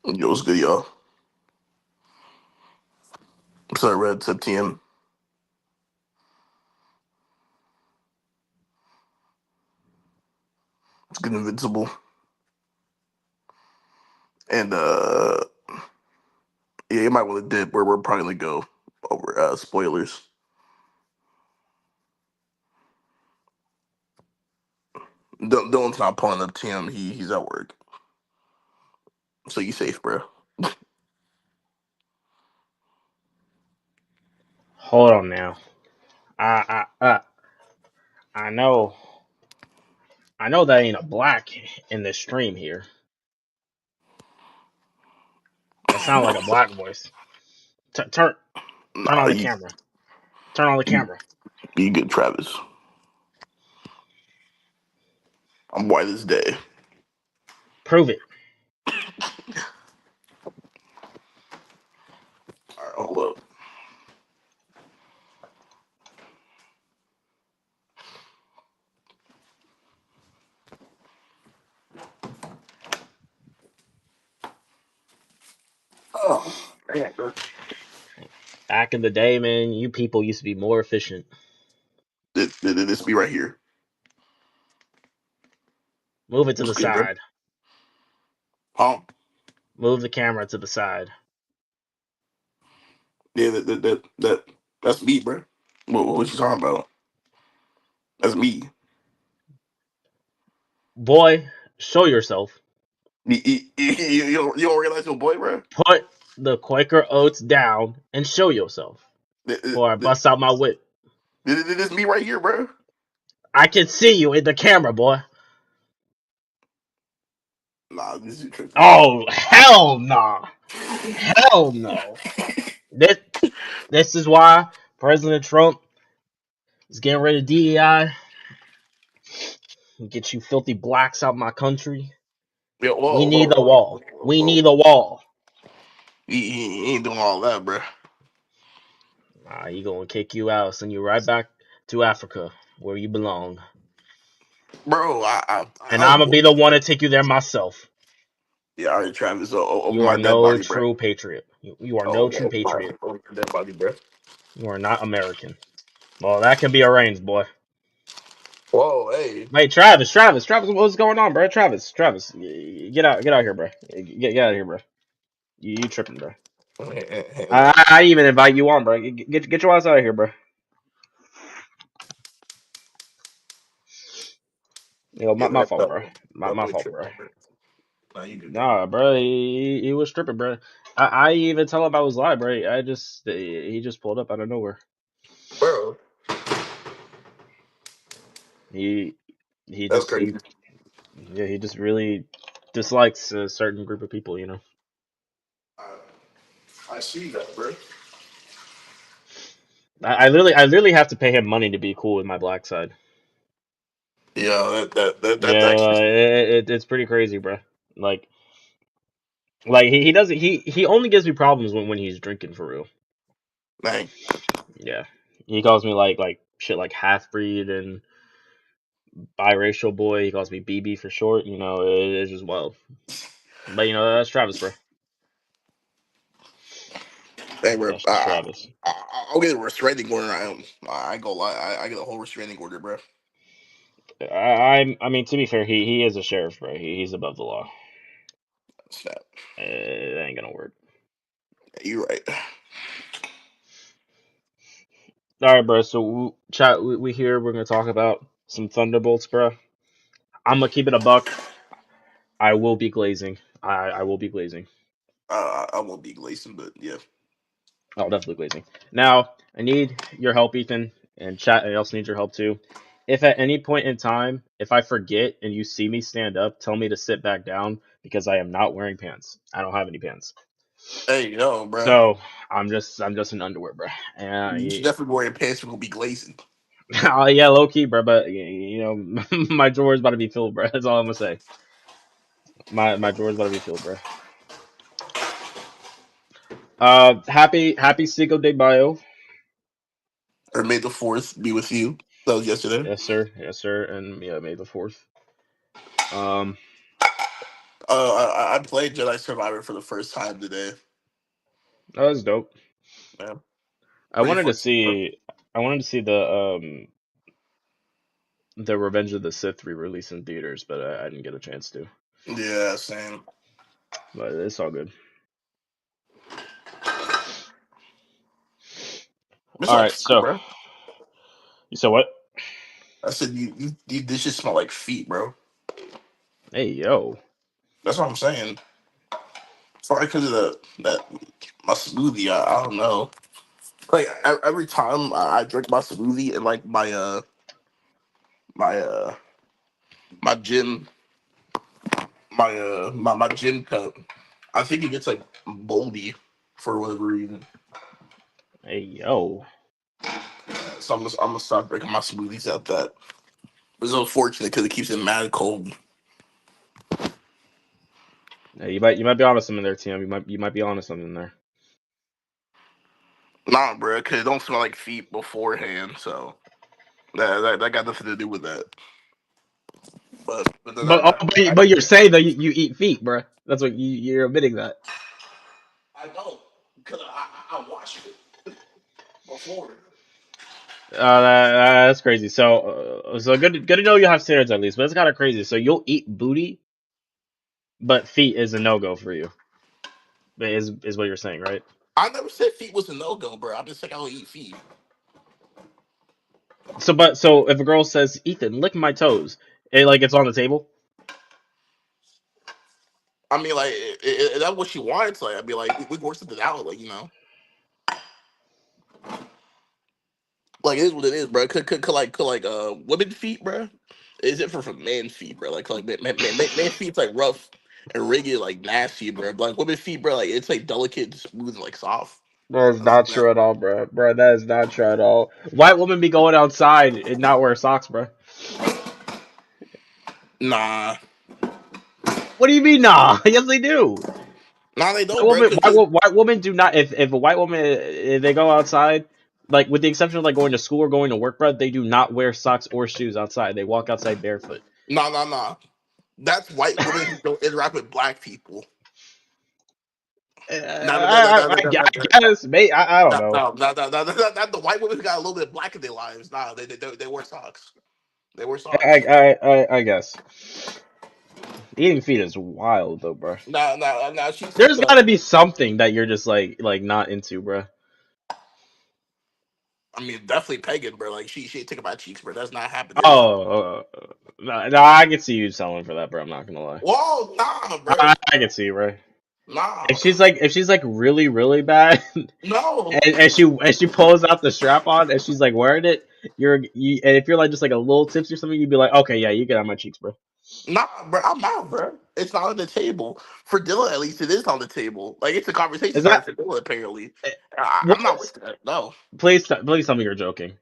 Yo, what's good, y'all? What's up, Red? What's up, TM? It's good, Invincible. And yeah, you might want to dip where we're probably gonna go over spoilers. Dylan's not pulling up TM. He's at work, so you safe, bro. Hold on now. I I I I know that ain't a black in this stream here. That sounds like a black voice. Turn Nah, on the camera. Turn on the you, camera. you good, Travis? I'm white as day. Prove it. All right, hold up. Oh, man, bro. Back in the day, man, you people used to be more efficient. This be right here. Move it to What's the good, bro? side. Huh? Move the camera to the side. Yeah, that's me, bro. What you talking about? That's me. Boy, show yourself. You don't realize your boy, bro? Put the Quaker Oats down and show yourself. Before I bust out my whip. This me right here, bro. I can see you in the camera, boy. Nah, this is tripping. Oh, hell nah. Hell no. This this is why President Trump is getting rid of DEI. Get you filthy blacks out my country. Yo, We whoa, need whoa, the whoa, wall. whoa, We whoa. need the wall. He ain't doing all that, bro. He gonna kick you out, send you right back to Africa where you belong. Bro, And I was I'm gonna born. be the one to take you there myself. Yeah, all right, Travis, over You my are dead no body, bro. true patriot. You are no Oh, true my patriot. over my dead body, bro. You are not American. Well, that can be arranged, boy. Whoa, hey. Wait, Travis, what's going on, bro? Travis, get out here, bro. Get out of here, bro. You tripping, bro? Hands up. I even invite you on, bro. Get your ass out of here, bro. Yeah, My that, fault, bro. that My boy fault, bro. tripping, bro. Nah, you good, bro. Nah, bro. He was tripping, bro. I even tell him I was live, bro. He just pulled up out of nowhere. Bro, He he that's just crazy. yeah he just really dislikes a certain group of people, you know. I, I see that, bro. I literally have to pay him money to be cool with my black side. Yeah, that's Yeah, actually it's pretty crazy, bro. Like he doesn't he only gives me problems when he's drinking for real. dang. Yeah, he calls me like shit like half breed and biracial boy. He calls me BB for short. You know, it's just wild. But you know that's Travis, bro. Dang, bro. That's Travis. I'll get a restraining order. I ain't gonna lie. I get a whole restraining order, bro. I mean to be fair, he is a sheriff, bro. He's above the law. Snap. It ain't gonna work. You right. All right, bro. So chat. We here. We're gonna talk about some Thunderbolts, bro. I'm gonna keep it a buck. I will be glazing. I will be glazing. I won't be glazing, but yeah. Oh, definitely glazing. Now, I need your help, Ethan, and chat. I also need your help too. If at any point in time, if I forget and you see me stand up, tell me to sit back down because I am not wearing pants. I don't have any pants. Hey, yo, bro. So I'm just in underwear, bro. You should And definitely wear your pants. We're gonna be glazing. yeah, low key, bro. But you know, my drawer is about to be filled, bro. That's all I'm gonna say. My drawer is about to be filled, bro. Happy Cinco de Mayo. Or May the Fourth be with you. That was yesterday. Yes, sir. Yes, sir. And yeah, May the 4th. Um, I played Jedi Survivor for the first time today. Oh, that's dope. Man, I pretty wanted to fun. see. I wanted to see the Revenge of the Sith re-release in theaters, but I didn't get a chance to. Yeah, same. But it's all good. It's All like right, feet, so bro. you said what? I said you this just smell like feet, bro. Hey yo, That's what I'm saying. Probably because of the that my smoothie. I don't know. Like every time I drink my smoothie and like my my gym my gym cup, I think it gets like moldy for whatever reason. hey yo. So I'm gonna start drinking my smoothies out that. It's unfortunate because it keeps it mad cold. Hey, you might be onto something there, Tim. You might be onto something there. Nah, bro, because it don't smell like feet beforehand. So that got nothing to do with that. But But but you're saying that you eat feet, bruh. That's what you're admitting that. I don't because I watched it before. That's crazy. So good to know you have standards at least, but it's kind of crazy. So you'll eat booty, but feet is a no go for you. Is what you're saying, right? I never said feet was a no go, bro. I just said I don't eat feet. So if a girl says, "Ethan, lick my toes," it's on the table. I mean, like, that's what she wants. Like, I'd be like, we can work something out. Like, like it is what it is, bro. Could like women feet, bro. Is it for man feet, bro? Like man feet's like rough and rigid, like nasty, bro. But like women feet, bro, like it's like delicate, and smooth, and like soft. That is That's not that. true at all, bro. Bro, that is not true at all. White women be going outside and not wear socks, bro. Nah, What do you mean, nah? Yes, they do. nah, they White don't, bro. women, Cause white women do not. If a white woman, if they go outside, like with the exception of like going to school or going to work, bro, they do not wear socks or shoes outside. They walk outside barefoot. nah. That's white women who don't interact with black people. Nah, nah, nah, nah, nah, nah, nah, I nah, guess, mate. I don't nah, know. nah, nah, nah, nah, nah, nah, the white women who got a little bit black in their lives. Nah, they wear socks. They wear socks. I guess eating feet is wild though, bro. Now she took There's got to be something that you're just like not into, bro. I mean, definitely pegging, bro. Like she took my cheeks, bro. That's not happening. No, I can see you selling for that, bro. I'm not gonna lie. Whoa, nah, bro. I can see, bro. Nah, If she's like really really bad, no, and she pulls out the strap on and she's like wearing it, and if you're like just like a little tipsy or something, you'd be like, okay, yeah, you get on my cheeks, bro. nah, bro. I'm out, bro. It's not on the table for Dylan. At least it is on the table. Like it's a conversation Is starter that for Dylan. Apparently, what? I'm not with that. No, Please tell me you're joking.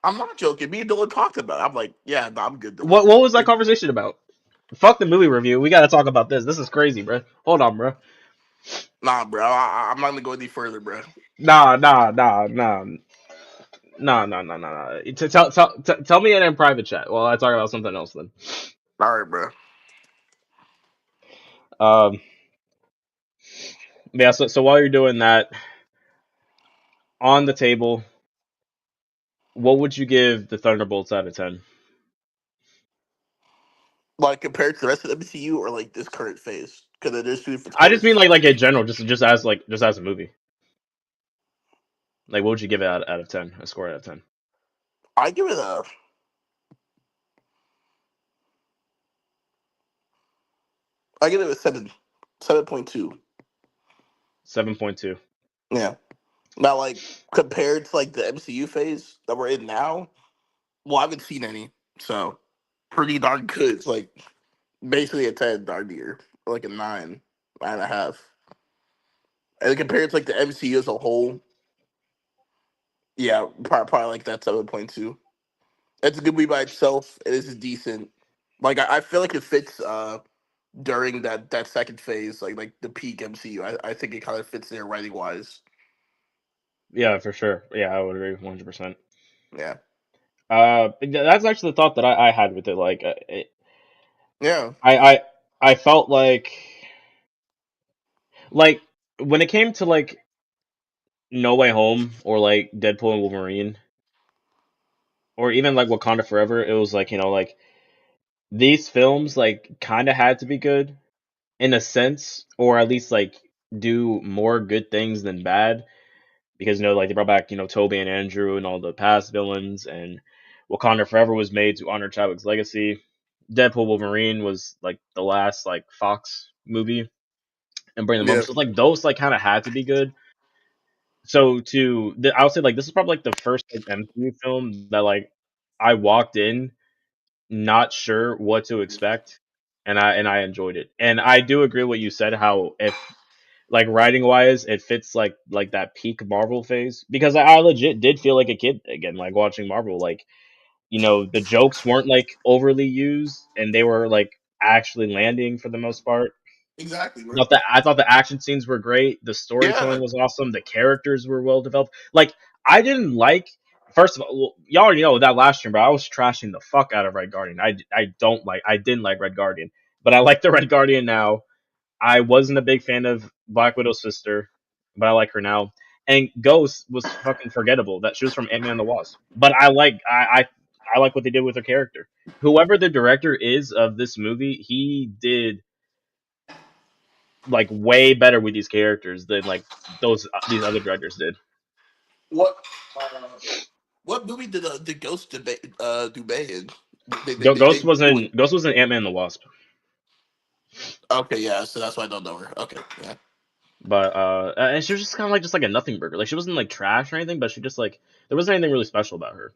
I'm not joking. Me and Dylan talked about it. I'm like, yeah, no, I'm good, Dylan. What was that conversation about? Fuck the movie review. We gotta talk about this. This is crazy, bro. Hold on, bro. Nah, bro. I'm not gonna go any further, bro. Nah, nah, nah, nah. No, no, no, no, no. Tell me it in private chat while I talk about something else then. All right, bro. Um, yeah. So while you're doing that on the table, what would you give the Thunderbolts out of 10? Like compared to the rest of the MCU or like this current phase, because there's two different I just mean stories. like in general, just as a movie. Like, what would you give it out of 10? A score out of 10? I give it a. I give it a 7.2. 7.2. Yeah. Now, like compared to like the MCU phase that we're in now, well, I haven't seen any, so pretty darn good. It's like basically a 10 darn near, or like a 9.5. And compared to like the MCU as a whole, yeah, probably like that 7.2. It's a good movie by itself. It is decent. Like I feel like it fits during that second phase, like the peak MCU. I think it kind of fits there writing wise. Yeah, for sure. Yeah, I would agree 100%. Yeah, That's actually the thought that I had with it. Like, yeah. I felt like when it came to like No Way Home or like Deadpool and Wolverine or even like Wakanda Forever, it was like, like these films like kind of had to be good in a sense, or at least like do more good things than bad because like they brought back Toby and Andrew and all the past villains, and Wakanda Forever was made to honor Chadwick's legacy. Deadpool Wolverine was like the last like Fox movie and bring them Yeah, up. So like those like kind of had to be good. So I would say like this is probably like the first like MCU film that like I walked in not sure what to expect, and I enjoyed it. And I do agree with what you said, how if like writing wise it fits like that peak Marvel phase, because I legit did feel like a kid again, like watching Marvel. Like the jokes weren't like overly used, and they were like actually landing for the most part. exactly, bro. I thought the action scenes were great. The Yeah, storytelling was awesome. The characters were well developed. Like I didn't like. First of all, well, y'all already know that last stream, but I was trashing the fuck out of Red Guardian. I didn't like Red Guardian, but I like the Red Guardian now. I wasn't a big fan of Black Widow's sister, but I like her now. And Ghost was fucking forgettable. That she was from Ant Man and the Wasp. But I like what they did with her character. Whoever the director is of this movie, he did like way better with these characters than like these other directors did. what what movie did Ghost do bad in? They do it. Ghost was in Ant Man and the Wasp. Okay, yeah, so that's why I don't know her. Okay, yeah, But and she was just kind of like a nothing burger. Like she wasn't like trash or anything, but she just like there wasn't anything really special about her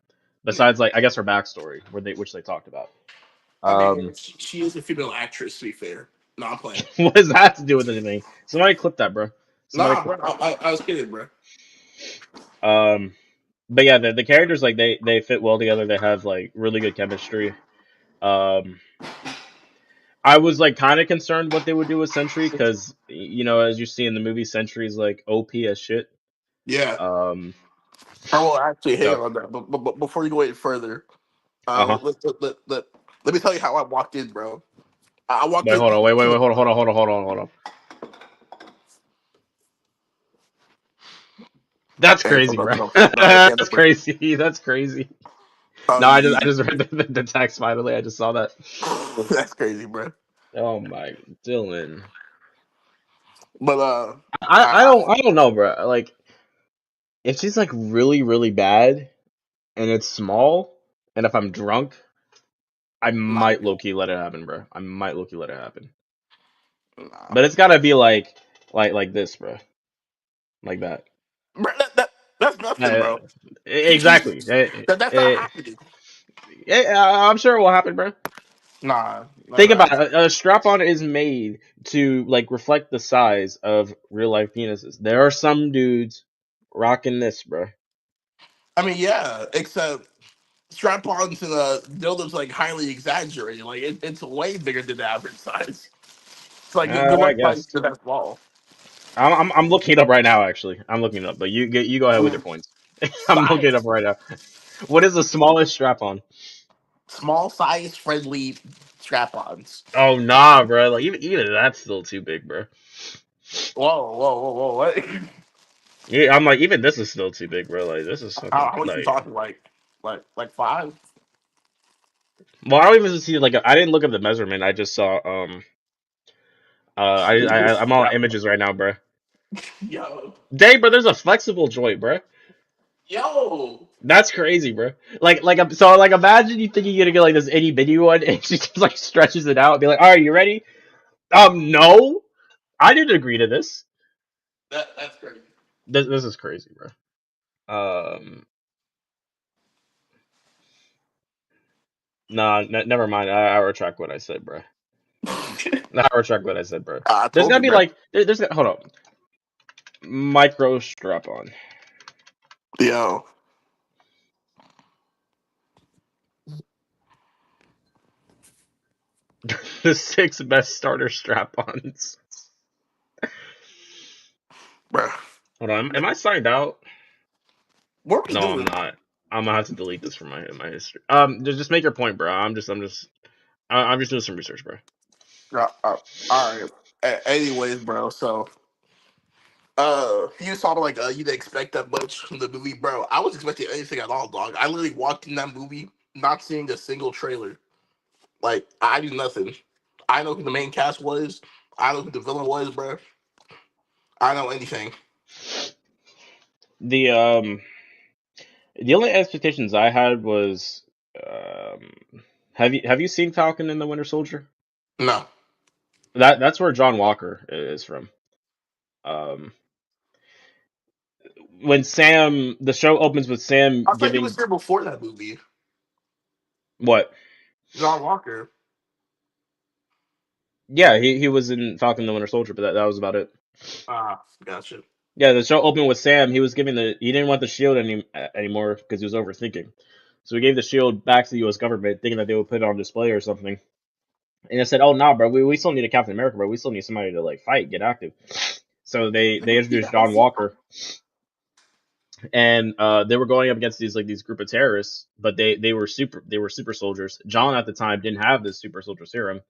yeah. besides like I guess her backstory, which they talked about. I mean, Um, she is a female actress. To be fair, no, I'm playing. what does that to do with anything? Somebody clip that, bro. Somebody Nah, clip bro, I was kidding, bro. that. But yeah, the characters like they fit well together. They have like really good chemistry. Um, I was like kind of concerned what they would do with Sentry because as you see in the movie, Sentry's like OP as shit. Yeah, Um, I will actually hang so on that. But before you go any further, uh-huh. let me tell you how I walked in, bro. I walked Wait, in hold on. Wait, to wait, the. wait. Hold on. That's And crazy, bro. no, you can't. That's crazy. That's crazy. Oh, No, I just read the text finally. I just saw that. that's crazy, bro. Oh my, Dylan. But I, I, I don't I I don't know, bro. Like if she's like really really bad and it's small, and if I'm drunk, I nah, might low key let it happen, bro. I might low key let it happen. nah, But it's gotta be like this, bro. Like that. bro, that's nothing, Uh, bro. She exactly. that's not happening. I'm sure it will happen, bro. Nah, Think nah. about it. A strap-on is made to like reflect the size of real life penises. There are some dudes rocking this, bro. I mean, yeah, except strap-ons and dildos like highly exaggerated. Like it's way bigger than the average size. It's like good I luck finding guess. the that small I'm looking it up right now. Actually, I'm looking it up. But you go ahead with your points. I'm looking it up size, right now. What is the smallest strap-on? small size friendly strap-ons. Oh nah, bro. Like even that's still too big, bro. Whoa! What? Yeah, I'm like even this is still too big, bro. Like this is fucking How much you like. talking? Like five? Well, I don't even see like I didn't look up the measurement. I just saw I'm on Strap. images right now, bro. Yo, Dang, bro, there's a flexible joint, bro. yo. That's crazy, bro. So like imagine you think you're gonna get like this itty bitty one, and she just like stretches it out and be like, "All right, you ready?" No, I didn't agree to this. That's crazy. This is crazy, bro. Um, nah, never mind. I retract what I said, bro. I retract what I said, bro. I There's told gotta you, be bro. like hold up, micro strap on. Yo, The six best starter strap ons. bro. Hold on, am I signed out? What are we No, I'm doing? not. I'm gonna have to delete this from my history. Just make your point, bro. I'm just doing some research, bro. All right. Anyways, bro. So, you saw like you didn't expect that much from the movie, bro. I was expecting anything at all, dog. I literally walked in that movie not seeing a single trailer. Like I knew nothing. I know who the main cast was. I know who the villain was, bro. I know anything. The the only expectations I had was have you seen Falcon and the Winter Soldier? No, That's where John Walker is from. Um, when Sam, the show opens with Sam I thought he was giving there before that movie. what? John Walker. Yeah, he was in Falcon and the Winter Soldier, but that was about it. Ah, gotcha. Yeah, the show opened with Sam. He was giving he didn't want the shield anymore because he was overthinking. So he gave the shield back to the U.S. government, thinking that they would put it on display or something. And they said, "Oh, nah, bro, we still need a Captain America, bro. We still need somebody to like fight, get active." So they introduced Yeah, I John see. Walker, and they were going up against these group of terrorists, but they were super soldiers. John at the time didn't have this super soldier serum.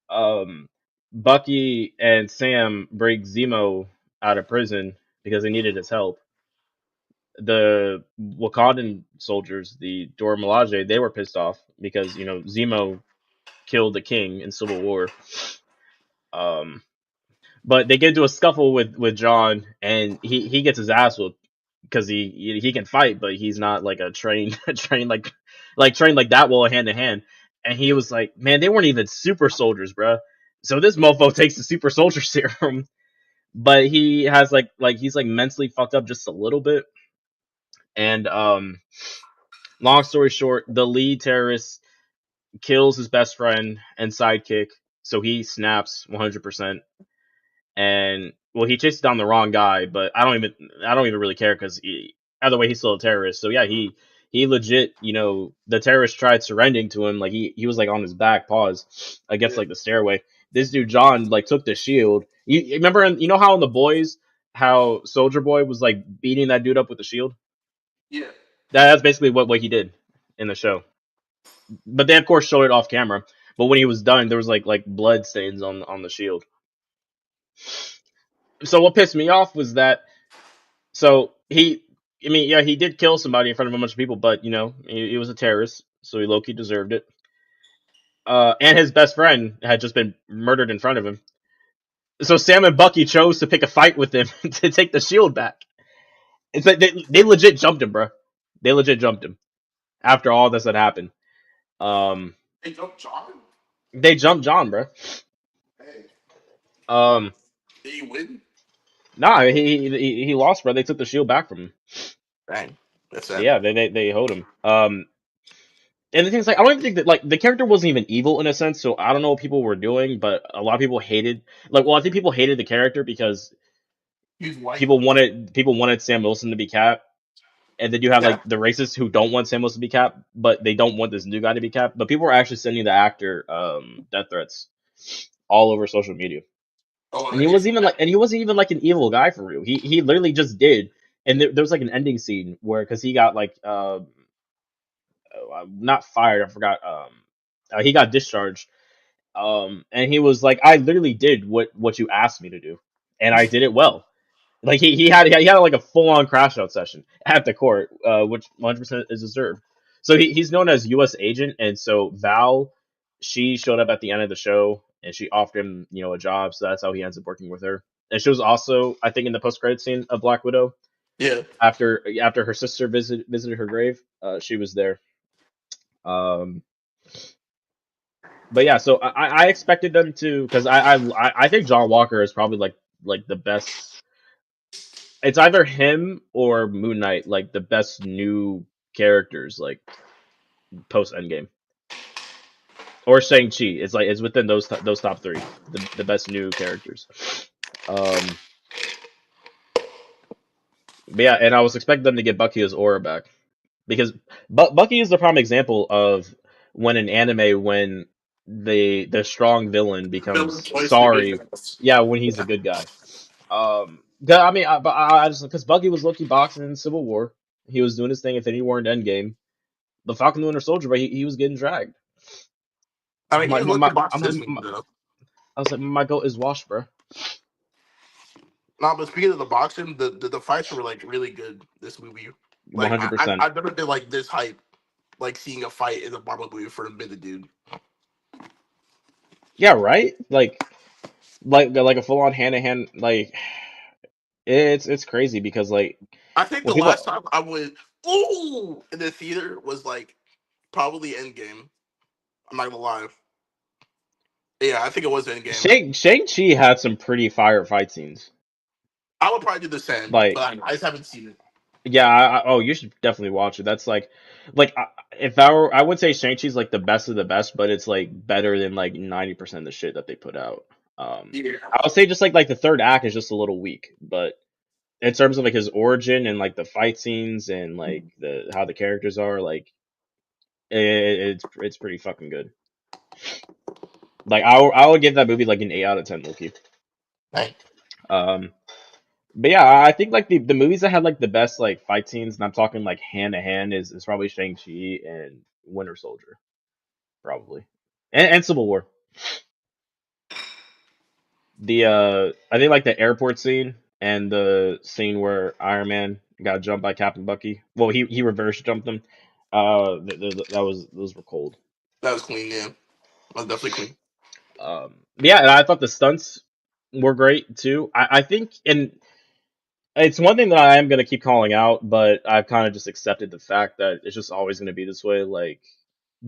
Um, Bucky and Sam break Zemo out of prison because they needed his help. The Wakandan soldiers, the Dora Milaje, they were pissed off because Zemo killed the king in Civil War. Um, but they get into a scuffle with John, and he gets his ass whooped because he can fight, but he's not like a trained trained like that well hand to hand. And he was like, man, they weren't even super soldiers, bruh. So this mofo takes the super soldier serum, but he has like he's like mentally fucked up just a little bit. And long story short, the lead terrorist kills his best friend and sidekick, so he snaps 100%. And well, he chases down the wrong guy, but I don't even really care because either way he's still a terrorist. So yeah, he legit, the terrorist tried surrendering to him, like he was like on his back paws against Yeah, like the stairway. This dude John like took the shield. You remember, how in the boys, how Soldier Boy was like beating that dude up with the shield. yeah. That's basically what he did in the show. But they of course showed it off camera. But when he was done, there was like blood stains on the shield. So what pissed me off was that I mean, yeah, he did kill somebody in front of a bunch of people, but he was a terrorist, so he low-key deserved it. And his best friend had just been murdered in front of him. So Sam and Bucky chose to pick a fight with him to take the shield back. It's like they legit jumped him, bro. They legit jumped him after all this had happened. Um, Hey, don't John. they jumped John, bro. Hey, Um, did he win? nah, he lost, bro. They took the shield back from him. Dang, that's sad. Yeah, they hold him. And the thing is, like, I don't even think that like the character wasn't even evil in a sense. So I don't know what people were doing, but a lot of people hated. Like, well, I think people hated the character because He's white. people wanted Sam Wilson to be Cap, and then you have Yeah. like the racists who don't want Sam Wilson to be Cap, but they don't want this new guy to be Cap. But people were actually sending the actor death threats all over social media, Oh, and he wasn't even like an evil guy for real. He literally just did. And there was like an ending scene where because he got like not fired, I forgot he got discharged. And he was like, I literally did what you asked me to do, and I did it well. Like he had like a full on crash out session at the court, which 100% is deserved. So he's known as U.S. agent, and so Val, she showed up at the end of the show and she offered him a job. So that's how he ends up working with her. And she was also, I think, in the post credit scene of Black Widow yeah. after her sister visited her grave. She was there. Um, but yeah, so I expected them to because I think John Walker is probably like the best. It's either him or Moon Knight, like the best new characters like post Endgame, or Shang Chi. It's within those top three, the best new characters. Um, but yeah, and I was expecting them to get Bucky as aura back because Bucky is the prime example of when an anime when the strong villain Villain becomes twice the good sorry, guys. yeah, when he's a Yeah. good guy. 'Cause I mean, but I just because Bucky was low-key boxing in Civil War, he was doing his thing. Infinity War and Endgame, the Falcon and the Winter Soldier, but he was getting dragged. I mean, he My, was my, looking my, to box my, this movie my, though. I was like, my goat is washed, bro. No, but speaking of the boxing, the fights were like really good. This movie, One like hundred percent. I've never been like this hype, like seeing a fight in a Marvel movie for a minute, dude. Yeah, right. Like a full on hand to hand. Like it's crazy because like I think when the last people time I went ooh in the theater was like probably Endgame. I'm not gonna lie. Yeah, I think it was Endgame. Shang-Chi had some pretty fire fight scenes. I would probably do the same, Like, but I just haven't seen it. yeah, oh, you should definitely watch it. That's if I would say Shang-Chi's like the best of the best, but it's like better than like 90% of the shit that they put out. Yeah, I would say just like the third act is just a little weak, but in terms of like his origin and like the fight scenes and like the how the characters are, like it's pretty fucking good. Like I would give that movie like an 8 out of 10, Loki. Dang. Um, But yeah, I think like the movies that had like the best like fight scenes, and I'm talking like hand to hand, is probably Shang Chi and Winter Soldier, probably, and Civil War. I think like the airport scene and the scene where Iron Man got jumped by Captain Bucky. Well, he reverse jumped him. That was those were cold. That was clean. Yeah, that was definitely clean. Yeah, and I thought the stunts were great too. I think, and it's one thing that I am gonna keep calling out, but I've kind of just accepted the fact that it's just always gonna be this way. Like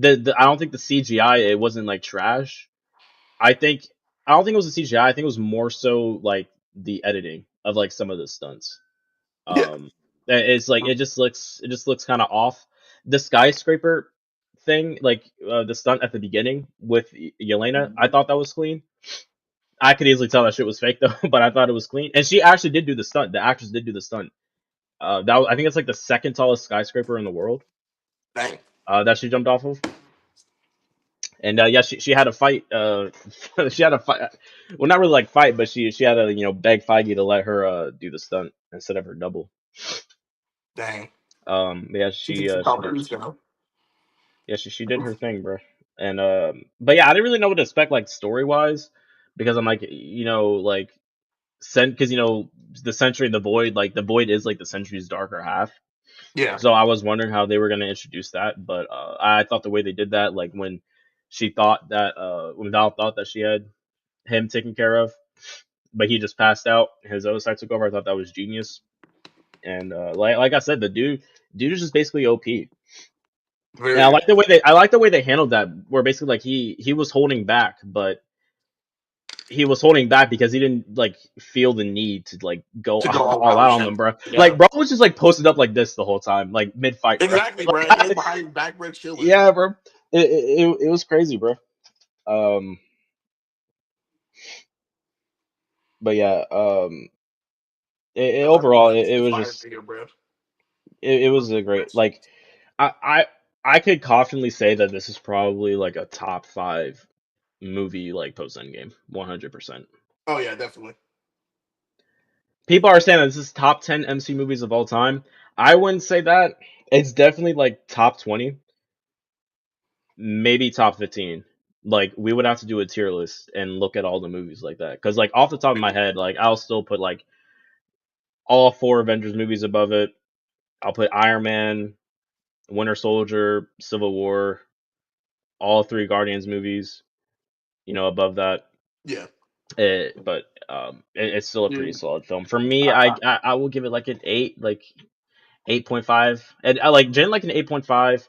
I don't think the CGI it wasn't like trash. I think I don't think it was the CGI. I think it was more so like the editing of like some of the stunts. Yeah, Um, it's like it just looks kind of off. The skyscraper thing, like the stunt at the beginning with Yelena, I thought that was clean. I could easily tell that shit was fake though, but I thought it was clean. And she actually did do the stunt. The actress did do the stunt. I think it's like the second tallest skyscraper in the world dang. that she jumped off of. And yeah, she had a fight. She had a fight. Well, not really like fight, but she had to beg Feige to let her do the stunt instead of her double. Dang. Yeah, She did some Tom Cruise, she did her thing, bro. And but yeah, I didn't really know what to expect like story wise because I'm like like because the Century, the Void, like the Void is like the Century's darker half. Yeah, So I was wondering how they were going to introduce that, but I thought the way they did that, like when Val thought that she had him taken care of, but he just passed out, his other side took over. I thought that was genius, and like I said, the dude is just basically OP, and very. I like the way they handled that, where basically like he was holding back, but he was holding back because he didn't like feel the need to like go To go all all out. out on Yeah, them, bro. yeah. Like bro was just like posted up like this the whole time, like mid fight, bro. Exactly, bro. He was behind his back, bro, chilling. Yeah, bro. It was crazy, bro. Um, but yeah, The overall, Thunderbolts it is was fire just video, bro. it was a great like I I I could confidently say that this is probably like a top five movie like post Endgame, 100%. Oh yeah, definitely. People are saying that this is top 10 MC movies of all time. I wouldn't say that. It's definitely like top 20, maybe top 15. Like we would have to do a tier list and look at all the movies like that. Cause like off the top of my head, like I'll still put like all four Avengers movies above it. I'll put Iron Man, Winter Soldier, Civil War, all three Guardians movies, above that. Yeah. It's still a pretty Dude, solid film. For me, I, I, I will give it like an 8, like 8.5. And I like Jen like an 8.5,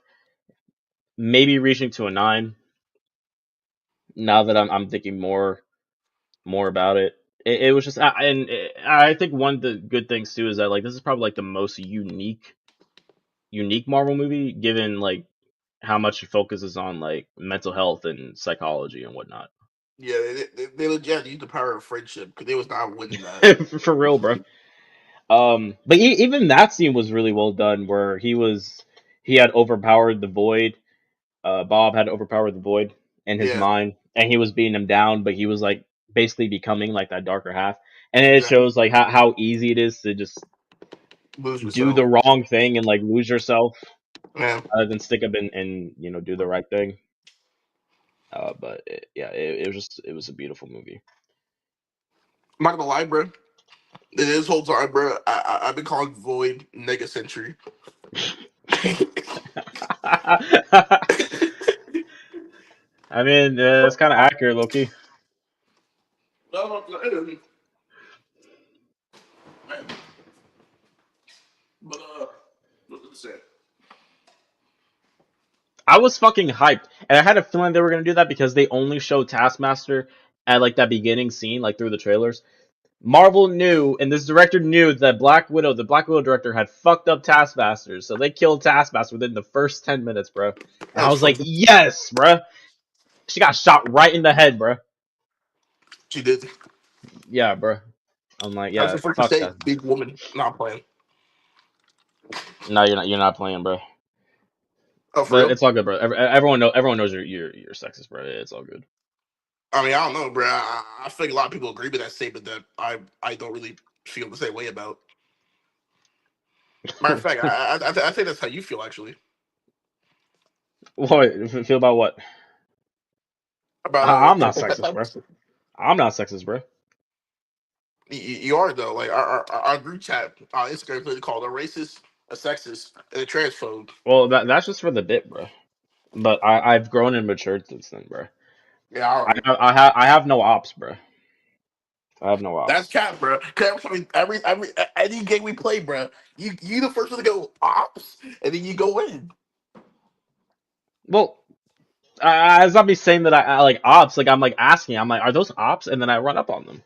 maybe reaching to a 9. Now that I'm thinking more about it. It was just I think one of the good things too is that like this is probably like the most unique Marvel movie given like how much it focuses on like mental health and psychology and whatnot. yeah, they legit used the power of friendship because they was not winning that. For real, bro. But even that scene was really well done, where he had overpowered the void. Bob had overpowered the void in his Yeah, mind, and he was beating him down, but he was like basically becoming like that darker half, and it exactly. shows like how easy it is to just Lose do yourself. the wrong thing and like lose yourself, Yeah, rather than stick up and do the right thing. But yeah, it was a beautiful movie. I'm not gonna lie, bro. This whole time, bro, I've been calling Void Nega Century. I mean, it's kind of accurate, Loki. No, no, but what was it? I was fucking hyped, and I had a feeling they were gonna do that because they only showed Taskmaster at like that beginning scene, like through the trailers. Marvel knew, and this director knew that the Black Widow director, had fucked up Taskmaster, so they killed Taskmaster within the first 10 minutes, bro. And That I was was like, funny. yes, bro. She got shot right in the head, bro. She did. Yeah, bro. I'm like, That's yeah, the first to fuck say Taskmaster. big woman not playing. No, you're not. You're not playing, bro. Oh, for But real? it's all good, bro. Everyone knows you're sexist, bro. It's all good. I mean, I don't know, bro. I think a lot of people agree with that statement that I don't really feel the same way about. Matter of fact, I think that's how you feel actually What? Feel about what? about I'm not pet sexist, bro. types. I'm not sexist, bro. You are though. Like our group chat on Instagram clearly called a racist, a sexist, and a transphobe. Well, that's just for the bit, bro. But I've grown and matured since then, bro. Yeah, all right. I have no ops, bro. I have no That's ops. cat, bro. Cause every any game we play, bro, you the first one to go ops, and then you go in. Well, it's not me saying that I like ops. Like I'm like asking. I'm like, are those ops? And then I run up on them.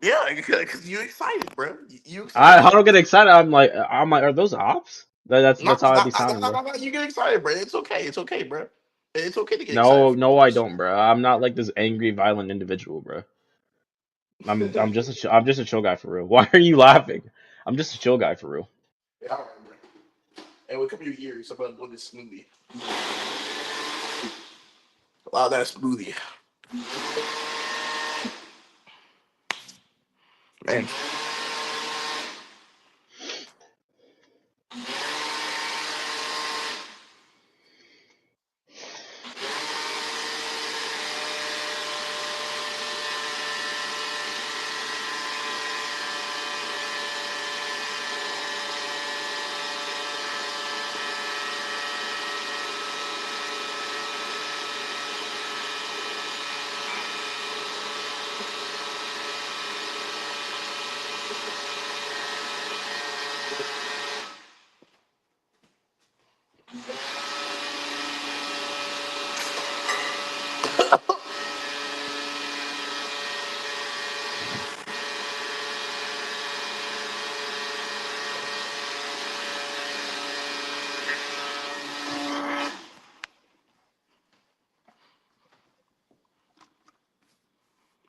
Yeah, because you excited, bro. You excited. I don't get excited. I'm like, are those ops? That's Not, how I be not, not, sounding, not, bro. not, not, you get excited, bro. It's okay. It's okay, bro. It's okay to get excited No, for no, I games. don't, bro. I'm not like this angry, violent individual, bro. I'm just I'm just a chill guy for real. Why are you laughing? I'm just a chill guy for real. Yeah, all right, bro. And with a couple of years, I'm gonna go this smoothie. Allow that smoothie, man.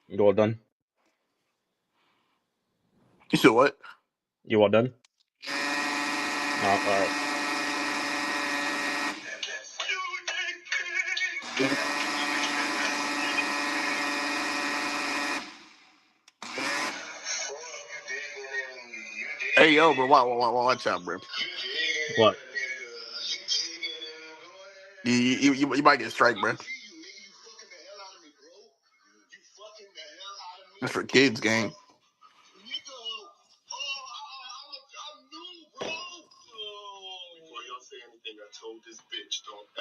You all done? You said what? You all done? All right. Hey, yo, bro, watch out, bro. What? You might get a strike, bro. It's for kids game.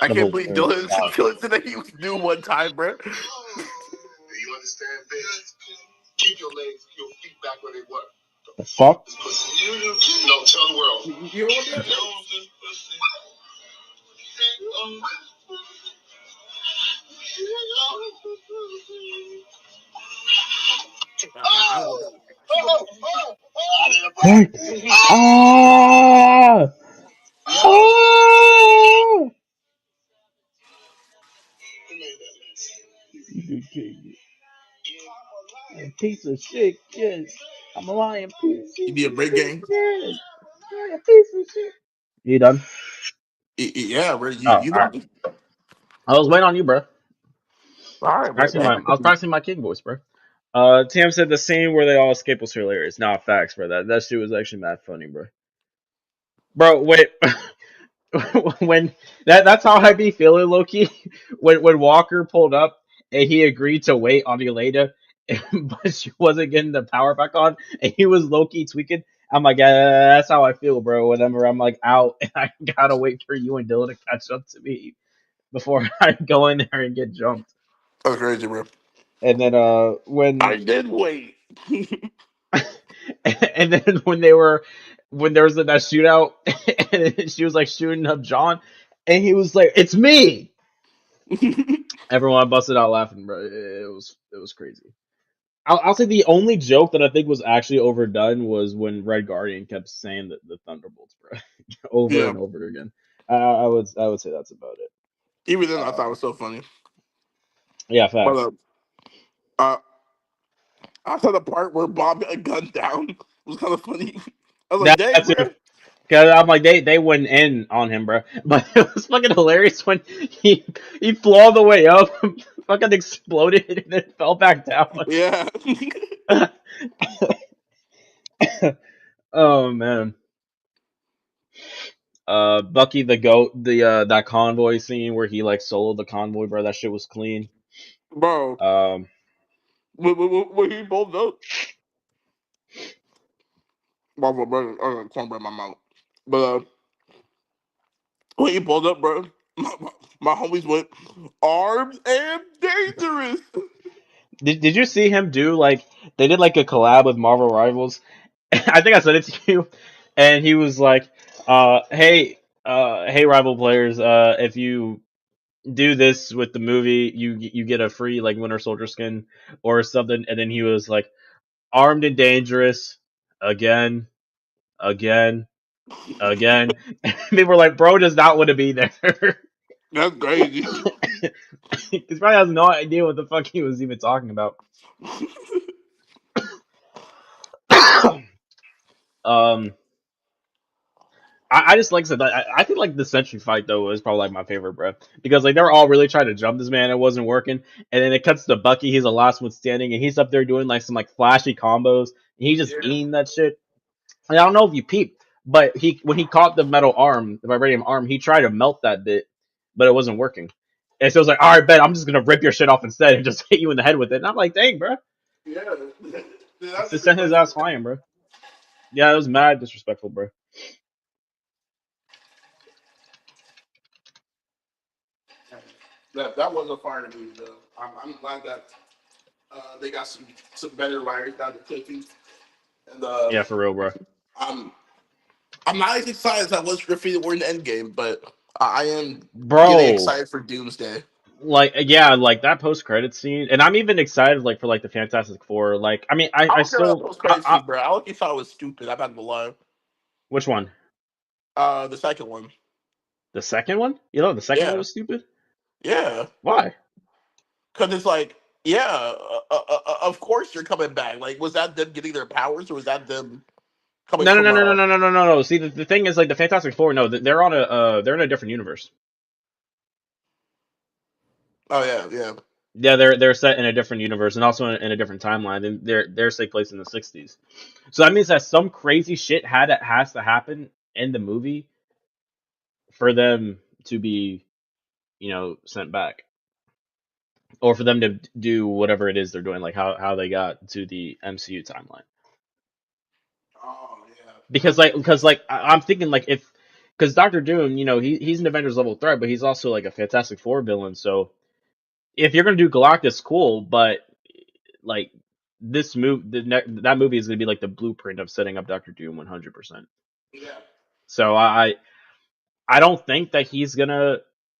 I can't believe Double. Dylan said that he was new one time, bro. The fuck? You don't want to do that? I don't know. Hey! Ah! Ah! A piece of shit, yes. I'm a lying piece You be a of break shit, game. yes. A piece of shit. You done? Yeah, bro. Oh, You alright. done? I was waiting on you, bro. All right, bro. I was practicing my king voice, bro. Tam said the scene where they all escape was hilarious. Nah, facts, bro. That shit was actually mad funny, bro. Bro, wait. when that's how I be feeling, Loki. When Walker pulled up and he agreed to wait on Elena, but she wasn't getting the power back on, and he was Loki tweaking. I'm like, that's how I feel, bro. Whenever I'm like out and I gotta wait for you and Dylan to catch up to me before I go in there and get jumped. That's crazy, bro. And then I when did wait. and then when there was that shootout and she was like shooting up John and he was like, "It's me." Everyone busted out laughing, bro. It was crazy. I'll say the only joke that I think was actually overdone was when Red Guardian kept saying that the Thunderbolts, bro, over Yeah. and over again. I would say that's about it. Even then, I thought it Um, was so funny. yeah, But facts. uh, I thought the part where Bob got gunned down was kind of funny. I was like, dang, That's bro. it. Cause I'm like they went in on him, bro. But it was fucking hilarious when he flew all the way up, fucking exploded, and then fell back down. Yeah. Oh man. Bucky the goat, the that convoy scene where he like soloed the convoy, bro. That shit was clean. Bro, Um, when he pulled up, bro, I got cornbread in my mouth. But when he pulled up, bro, my homies went armed and dangerous. did you see him do like they did like a collab with Marvel Rivals? I think I sent it to you, and he was like, hey, rival players, if you do this with the movie, you get a free like Winter Soldier skin or something." And then he was like, "Armed and dangerous, again, again, again." And they were like, "Bro does not want to be there." That's crazy. He probably has no idea what the fuck he was even talking about. um, I just like I said, I think like the Sentry fight though is probably like my favorite, bro, because like they were all really trying to jump this man, it wasn't working, and then it cuts to Bucky, he's the last one standing, and he's up there doing like some like flashy combos, and he's just Yeah. eating that shit. And I don't know if you peeped, but he when he caught the metal arm, the vibranium arm, he tried to melt that bit, but it wasn't working. And so it was like, all right, bet I'm just gonna rip your shit off instead and just hit you in the head with it. And I'm like, dang, bro, Yeah. That's just sent his ass disrespectful. flying, bro. Yeah, it was mad disrespectful, bro. That was a fire movie, though. I'm glad that they got some better writers down the cooking. And Yeah, for real, bro. I'm I'm not as excited as I was for Infinity War in Endgame, but I am getting Bro, excited for Doomsday. like yeah, like that post credit scene, and I'm even excited like for like the Fantastic Four. Like, I mean, I I I don't care about still that post credit I scene, bro. I actually thought it was stupid. I'm not gonna lie. which one? The second one. The second one? You know, the second one Yeah, was stupid. yeah. Why? Because it's like, yeah, of course you're coming back. Like, was that them getting their powers, or was that them coming No, no, from no, no, no, a? no, no, no, no, no. See, the thing is, like, the Fantastic Four, no, they're on a, they're in a different universe. Oh yeah, yeah, Yeah, they're set in a different universe and also in a different timeline, and they're take place in the '60s. So that means that some crazy shit has to happen in the movie for them to be, sent back, or for them to do whatever it is they're doing, like how they got to the MCU timeline. oh yeah. Because I'm thinking like if because Doctor Doom, he's an Avengers level threat, but he's also like a Fantastic Four villain. So if you're gonna do Galactus, cool, but like that movie is gonna be like the blueprint of setting up Doctor Doom 100%. Yeah. So I don't think that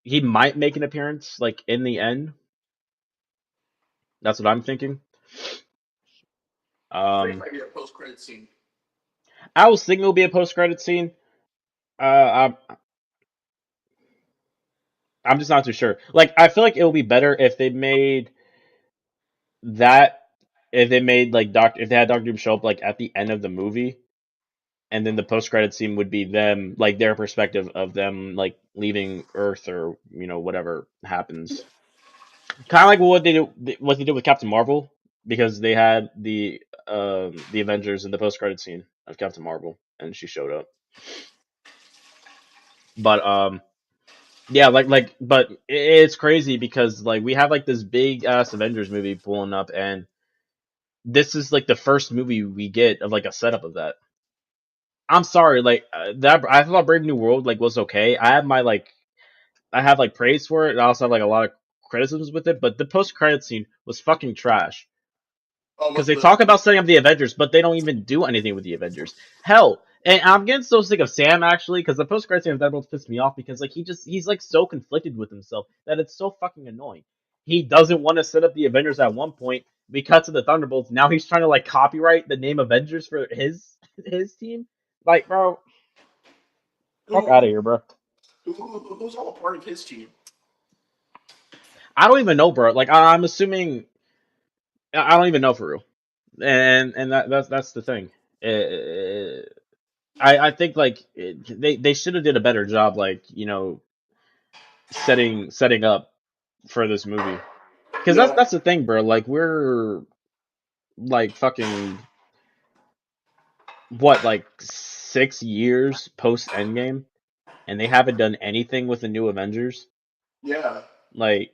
he might make an appearance like in the end. That's what I'm thinking. I think it Um, might be a post credit scene. I was thinking it'll be a post credit scene. I'm just not too sure. Like I feel like it would be better that if they made like if they had Doctor Doom show up like at the end of the movie, and then the post credit scene would be them like their perspective of them like leaving Earth or whatever happens. Kind of like what they did with Captain Marvel, because they had the Avengers in the post credit scene of Captain Marvel and she showed up. But yeah, but it's crazy because like we have like this big ass Avengers movie pulling up, and this is like the first movie we get of like a setup of that. I'm sorry, like that. I thought Brave New World like was okay. I have like praise for it. I also have like a lot of criticisms with it, but the post credit scene was fucking trash. Oh, Because with they the talk about setting up the Avengers, but they don't even do anything with the Avengers. Hell, and I'm getting so sick of Sam actually, because the post credit scene of Thunderbolts pissed me off because like he's like so conflicted with himself that it's so fucking annoying. He doesn't want to set up the Avengers at one point. We cut to the Thunderbolts. Now he's trying to like copyright the name Avengers for his team. Like, bro, fuck out of who, here, bro. who's all a part of his team? I don't even know, bro. Like, I'm assuming I don't even know for real. And that's the thing. I think like they should have did a better job, like setting up for this movie, because Yeah, that's the thing, bro. Like we're like fucking what, like 6 years post Endgame, and they haven't done anything with the new Avengers. yeah, Like,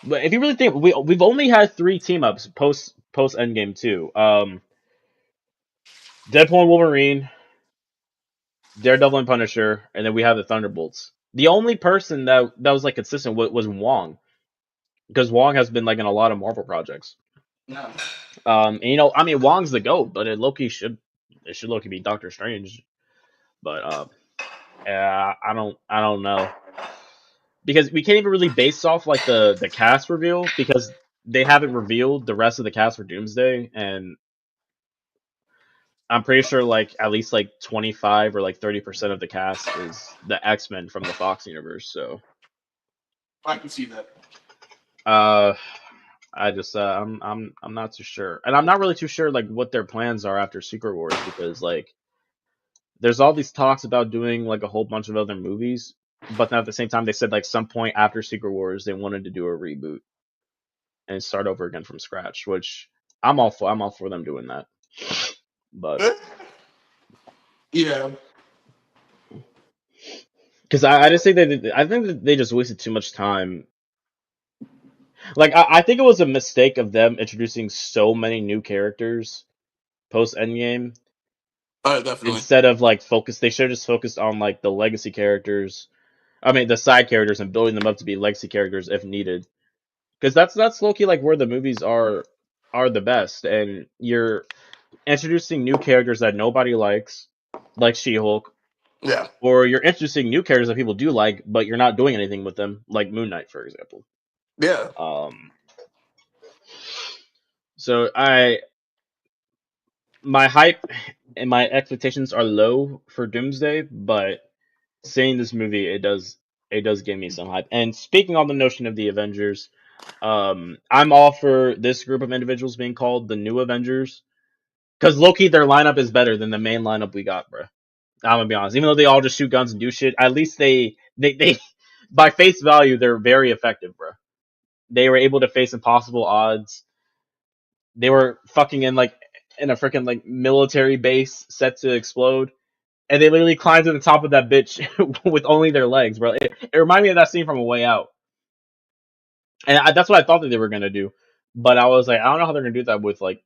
but if you really think we've only had three team ups post Endgame too. Deadpool and Wolverine, Daredevil and Punisher, and then we have the Thunderbolts. The only person that was like consistent was Wong, because Wong has been like in a lot of Marvel projects. yeah. And, I mean, Wong's the goat, but it should Loki be Doctor Strange. But yeah, I don't know, because we can't even really base off like the cast reveal, because they haven't revealed the rest of the cast for Doomsday, and I'm pretty sure like at least like 25 or like 30% of the cast is the X-Men from the Fox universe. So I can see that. uh I just I'm not too sure, and I'm not really too sure like what their plans are after Secret Wars, because like there's all these talks about doing like a whole bunch of other movies, but then at the same time they said like some point after Secret Wars they wanted to do a reboot and start over again from scratch, which I'm all for them doing that. But Yeah. because I just think I think that they just wasted too much time. Like I think it was a mistake of them introducing so many new characters post Endgame, Definitely. instead of like focus. They should have just focused on like the legacy characters. I mean, the side characters, and building them up to be legacy characters if needed. Because that's low key like where the movies are the best, and you're introducing new characters that nobody likes, like She-Hulk, Yeah. or you're introducing new characters that people do like, but you're not doing anything with them, like Moon Knight, for example. Yeah. Um, so my hype and my expectations are low for Doomsday, but seeing this movie, it does give me some hype. And speaking on the notion of the Avengers, I'm all for this group of individuals being called the New Avengers, because Loki, their lineup is better than the main lineup we got, bro. I'm gonna be honest. Even though they all just shoot guns and do shit, at least they by face value they're very effective, bro. They were able to face impossible odds. They were fucking in a freaking like military base set to explode, and they literally climbed to the top of that bitch with only their legs, bro. It reminded me of that scene from A Way Out, and that's what I thought that they were gonna do. But I was like, I don't know how they're gonna do that with like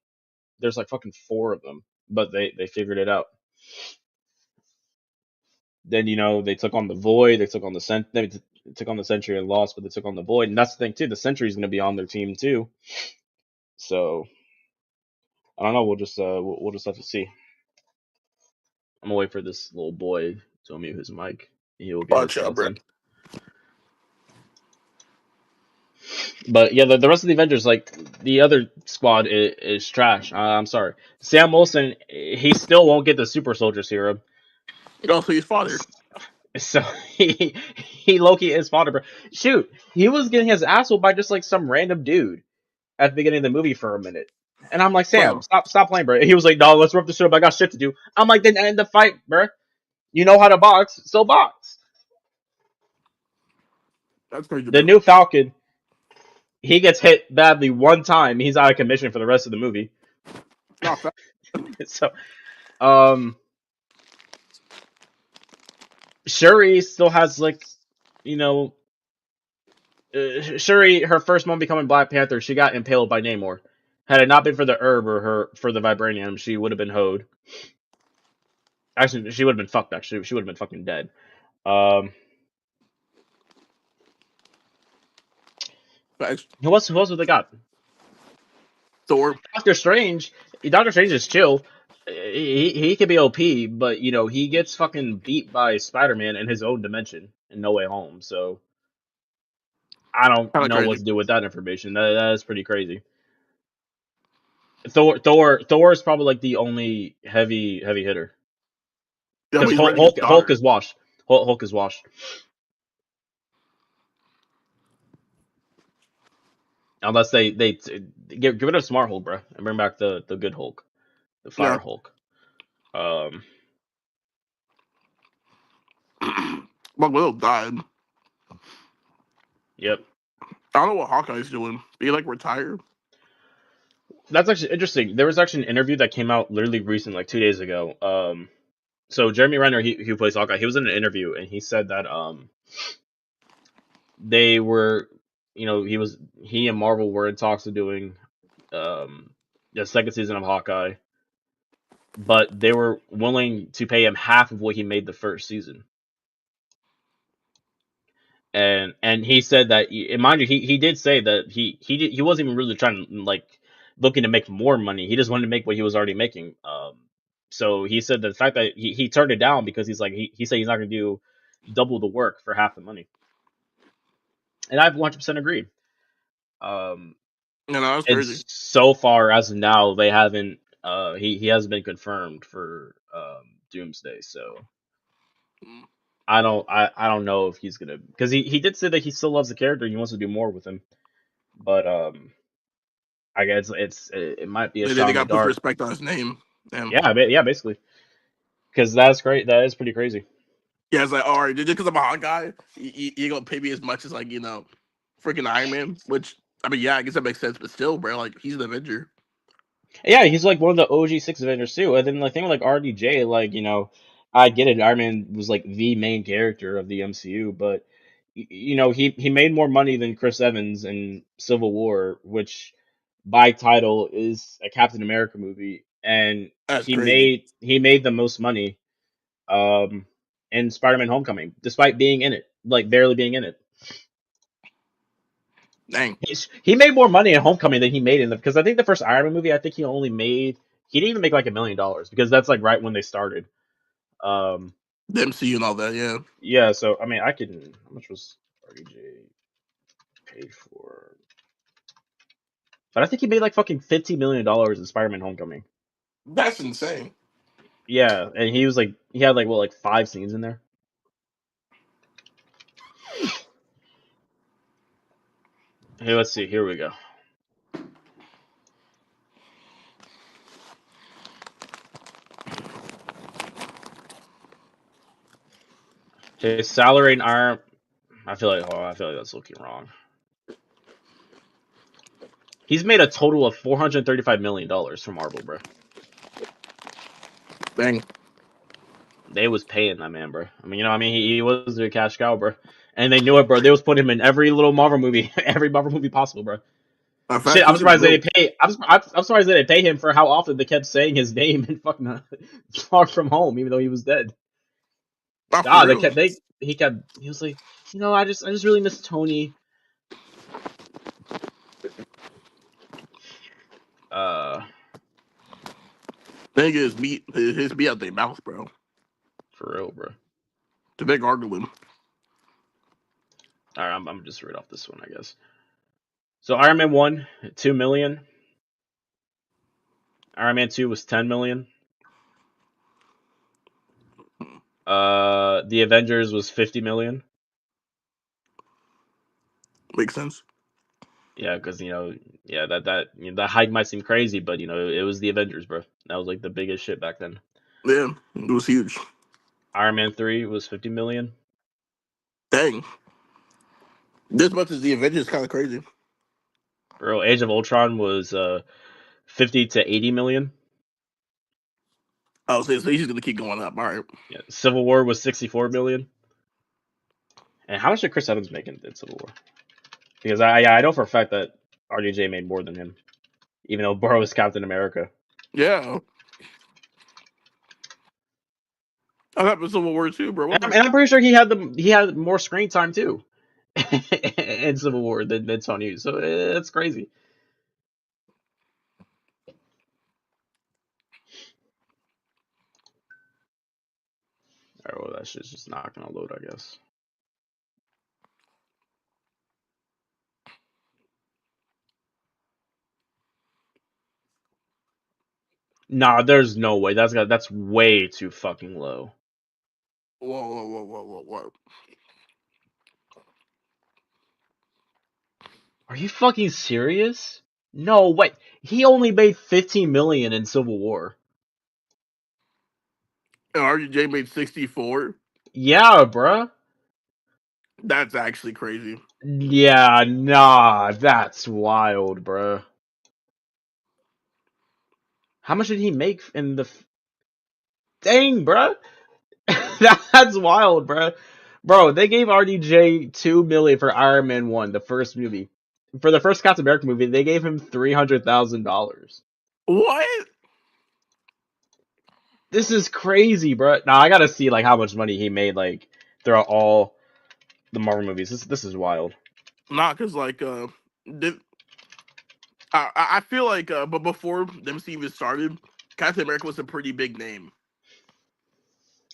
there's like fucking four of them, but they figured it out. Then they took on the Void, they took on took on the Sentry and lost, but they took on the Void, and that's the thing too. The Sentry's gonna be on their team too, so I don't know. We'll just have to see. I'm gonna wait for this little boy to unmute his mic. He will get his Watch out, thoughts bro. in. But yeah, the rest of the Avengers, like the other squad, is trash. I'm sorry, Sam Wilson. He still won't get the Super Soldier Serum. Also, his father. So he Loki is fodder, bro. Shoot, he was getting his ass whooped by just like some random dude at the beginning of the movie for a minute, and I'm like, Sam, Bro, stop playing, bro. He was like, no, let's rip the shit up. I got shit to do. I'm like, then end the fight, bro. You know how to box, so box. that's crazy, The bro. new Falcon, he gets hit badly one time, he's out of commission for the rest of the movie. Not fast. So, um, Shuri still has like, you know, Shuri, her first moment becoming Black Panther, she got impaled by Namor. Had it not been for the herb or her for the vibranium, she would have been hoed. Actually, she would have been fucked. Actually, she would have been fucking dead. Um, Facts. who else have they got? Thor. Doctor Strange. Doctor Strange is chill. He could be OP, but you know he gets fucking beat by Spider Man in his own dimension in No Way Home. So I don't Kind of know what crazy. to do with that information. That is pretty crazy. Thor is probably like the only heavy hitter Yeah, but because he's writing his Hulk daughter. is washed. Hulk is washed unless they get rid of Smart Hulk, bro, and bring back the good Hulk, the Fire Yeah. Hulk. Um, Black Widow died. yep. I don't know what Hawkeye's doing. Be like retired? That's actually interesting. There was actually an interview that came out literally recent, like 2 days ago. So Jeremy Renner, who plays Hawkeye, he was in an interview and he said that they were, you know, he and Marvel were in talks of doing um the second season of Hawkeye, but they were willing to pay him half of what he made the first season. And he said that, and mind you, he did say that he wasn't even really trying to like looking to make more money. He just wanted to make what he was already making. So he said that the fact that he turned it down because he's like he said he's not going to do double the work for half the money, and I've 100% agreed. Um, You know, that's and crazy. so far as of now, they haven't. He hasn't been confirmed for Doomsday, so I don't know if he's gonna because he did say that he still loves the character and he wants to do more with him, but I guess it might be a They shot in the got to put dark. respect on his name. And Yeah, yeah, basically, because that's great. That is pretty crazy. yeah, it's like, all right, just because I'm a Hawkeye, you gonna pay me as much as like freaking Iron Man. Which I mean, yeah, I guess that makes sense. But still, bro, like he's an Avenger. Yeah, he's like one of the OG six Avengers too. And then the thing with like RDJ, like I get it. Iron Man was like the main character of the MCU, but he made more money than Chris Evans in Civil War, which by title is a Captain America movie, and That's crazy. he made the most money um in Spider-Man: Homecoming, despite being in it, like barely being in it. Dang, He made more money in Homecoming than he made in the because I think the first Iron Man movie I think he didn't even make like $1 million because that's like right when they started. Um, the MCU and all that. Yeah, yeah, so I mean I can how much was RDJ paid for? But I think he made like fucking $15 million in Spider-Man: Homecoming. that's insane. Yeah, and he was like he had like what like 5 scenes in there. Hey, let's see. Here we go. His salary in Iron. I feel like that's looking wrong. He's made a total of $435 million from Marvel, bro. Dang, They was paying that man, bro. I mean, he was their cash cow, bro. And they knew it, bro. They was putting him in every little Marvel movie, every Marvel movie possible, bro. Shit, fact, he's getting milk. I'm surprised they didn't pay him for how often they kept saying his name in fucking Far From Home, even though he was dead. Not for God, real. he was like, I just really miss Tony. Uh, Thing is, his meat out their mouth, bro. for real, bro. The big argument. All right, I'm just read off this one, I guess. So Iron Man 1, 2 million. Iron Man 2 was 10 million. The Avengers was 50 million. Makes sense. Yeah, because yeah, that hype might seem crazy, but it was the Avengers, bro. That was like the biggest shit back then. Yeah, it was huge. Iron Man 3 was 50 million. Dang, this much as the Avengers, kind of crazy. Bro, Age of Ultron was 50 to 80 million. Oh, so he's just gonna keep going up. All right. Yeah, Civil War was 64 million. And how much did Chris Evans make in Civil War? Because I know for a fact that RDJ made more than him, even though Burrow is Captain America. Yeah. I thought it was Civil War too, bro. What the And I'm pretty sure he had more screen time too in Civil War than Tony. So it's crazy. All right, well that shit's just not gonna load, I guess. Nah, there's no way. That's way too fucking low. whoa, whoa, whoa, whoa, whoa, whoa. Are you fucking serious? No, wait. He only made 15 million in Civil War. And RJ made 64. Yeah, bruh. That's actually crazy. Yeah, nah, that's wild, bruh. How much did he make in the? Dang, bruh. That's wild, bruh. Bro, they gave RDJ 2 million for Iron Man 1, the first movie. For the first Captain America movie, they gave him $300,000. What? This is crazy, bruh. Now I gotta see like how much money he made like throughout all the Marvel movies. This is wild. Not because like did, I feel like but before the MCU even started, Captain America was a pretty big name.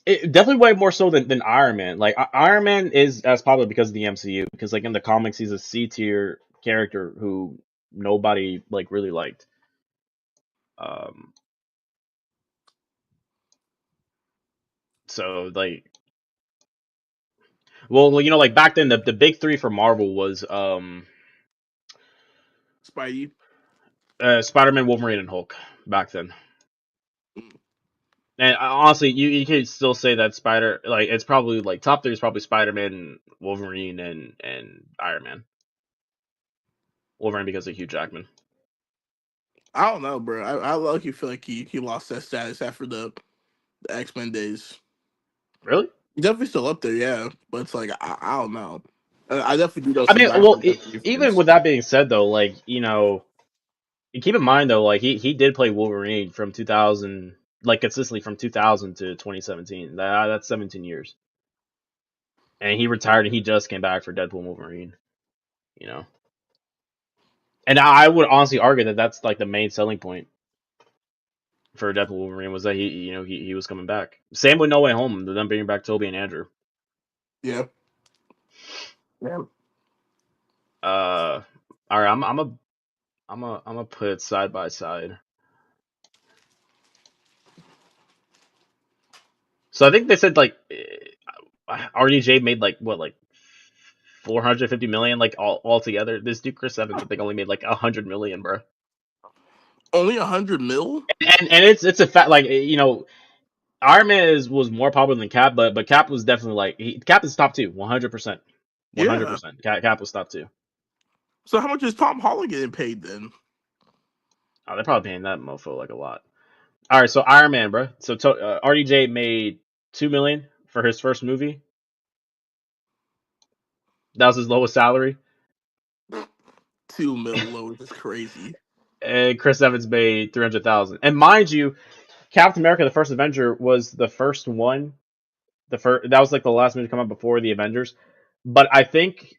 It definitely way more so than Iron Man. Like Iron Man is as popular because of the MCU. Because like in the comics, he's a C tier character who nobody like really liked. Um, so like, well, you know, like back then, the big three for Marvel was Spidey. Spider Man, Wolverine, and Hulk back then. Mm. And honestly, you could still say that Spider like it's probably like top three is probably Spider Man, Wolverine, and Iron Man. Wolverine because of Hugh Jackman. I don't know, bro. I lucky feel like he lost that status after the X-Men days. Really? He's definitely still up there, yeah. But it's like I don't know. I definitely do know I some mean, guys well, from MCU even fans. with that being said, though, like you know, keep in mind though, like he did play Wolverine from 2000, like consistently from 2000 to 2017. That's 17 years, and he retired and he just came back for Deadpool and Wolverine. You know, and I would honestly argue that that's like the main selling point for Deadpool and Wolverine was that he was coming back. Same with No Way Home, them bringing back Toby and Andrew. Yeah. Yeah. Uh, all right, I'm a put it side by side. So I think they said like RDJ made like what like 450 million like all together. This dude Chris Evans I think only made like 100 million, bro. Only 100 mil? And it's a fact like you know Iron Man was more popular than Cap, but Cap was definitely like Cap is top two, 100%, Yeah. 100%. Cap was top two. So how much is Tom Holland getting paid then? Oh, they're probably paying that mofo like a lot. All right, so Iron Man, bro. So RDJ made 2 million for his first movie. That was his lowest salary. 2 mil low is crazy. And Chris Evans made 300,000. And mind you, Captain America: The First Avenger was the first one. The first that was like the last movie to come out before the Avengers. But I think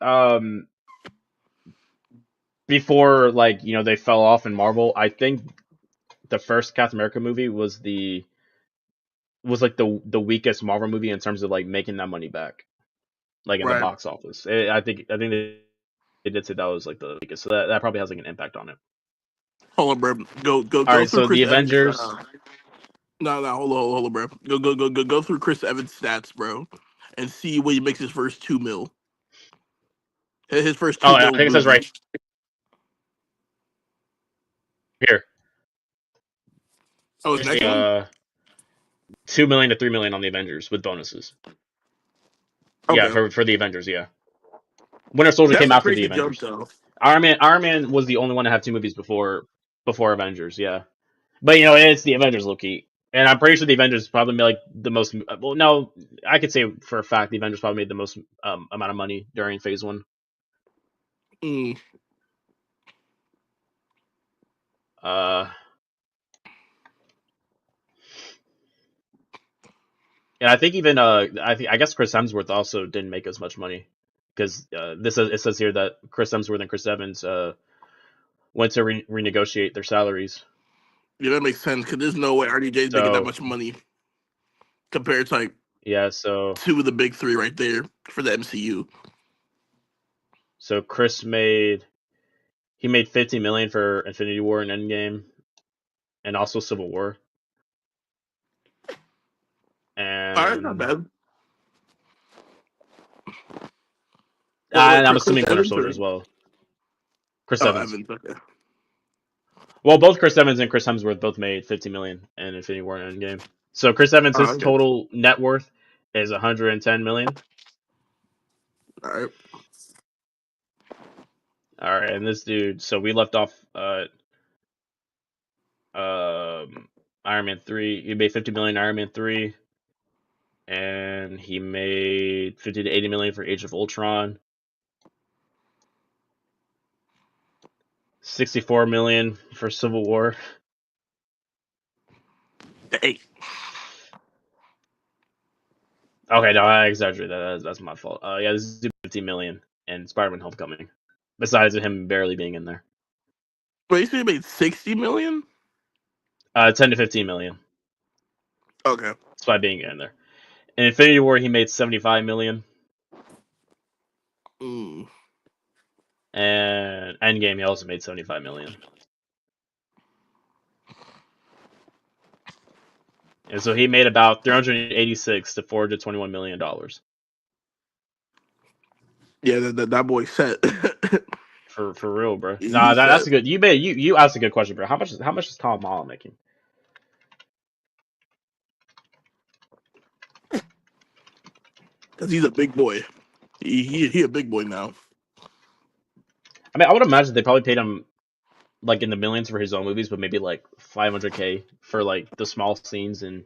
before like you know they fell off in Marvel, I think the first Captain America movie was like the weakest Marvel movie in terms of like making that money back, like in the Right. box office. I think they did say that was like the weakest, so that probably has like an impact on it. Hold on, bro. All Go right, through so the Chris Evans. Avengers. No, no, hold on, bro. Go through Chris Evans' stats, bro, and see when he makes his first 2 mil. His first Oh, two I mil think it says right movie. here. Oh, his There's next one. 2 million to 3 million on the Avengers with bonuses. Yeah, Okay, for the Avengers, yeah. Winter Soldier that's came a after the crazy jump, Avengers. though. Iron Man was the only one to have two movies before Avengers, yeah. But you know, it's the Avengers low key. And I'm pretty sure the Avengers probably made like the most. Well, no, I could say for a fact the Avengers probably made the most amount of money during Phase One. Mm. Uh, and I think even I guess Chris Hemsworth also didn't make as much money because it says here that Chris Hemsworth and Chris Evans went to renegotiate their salaries. Yeah, that makes sense because there's no way RDJ's making that So much money compared to like yeah, so two of the big three right there for the MCU. Chris made 50 million for Infinity War and Endgame, and also Civil War. All right, not And bad. What I'm Chris assuming Winter Evans Soldier or as well. Chris oh Evans. Evans? Okay. Well, both Chris Evans and Chris Hemsworth both made 50 million in Infinity War and Endgame. So Chris Evans, Oh, his okay. total net worth is 110 million. All right. All right, and this dude. So we left off Iron Man 3. He made 50 million Iron Man 3, and he made 50 to 80 million for Age of Ultron. 64 million for Civil War. Hey, Okay, no, I exaggerated that. That's my fault. Yeah, this is 50 million in Spider-Man: Homecoming. Besides him barely being in there, wait, so he made 60 million? 10 to 15 million. Okay. Despite being in there. In Infinity War, he made 75 million, Mm. and Endgame he also made 75 million. And so he made about 386 to 421 million dollars Yeah, that boy set. for real, bro. Nah, He that's set a good. You asked a good question, bro. How much is Tom Holland making? because he's a big boy. He a big boy now. I mean, I would imagine they probably paid him like in the millions for his own movies, but maybe like 500K for like the small scenes in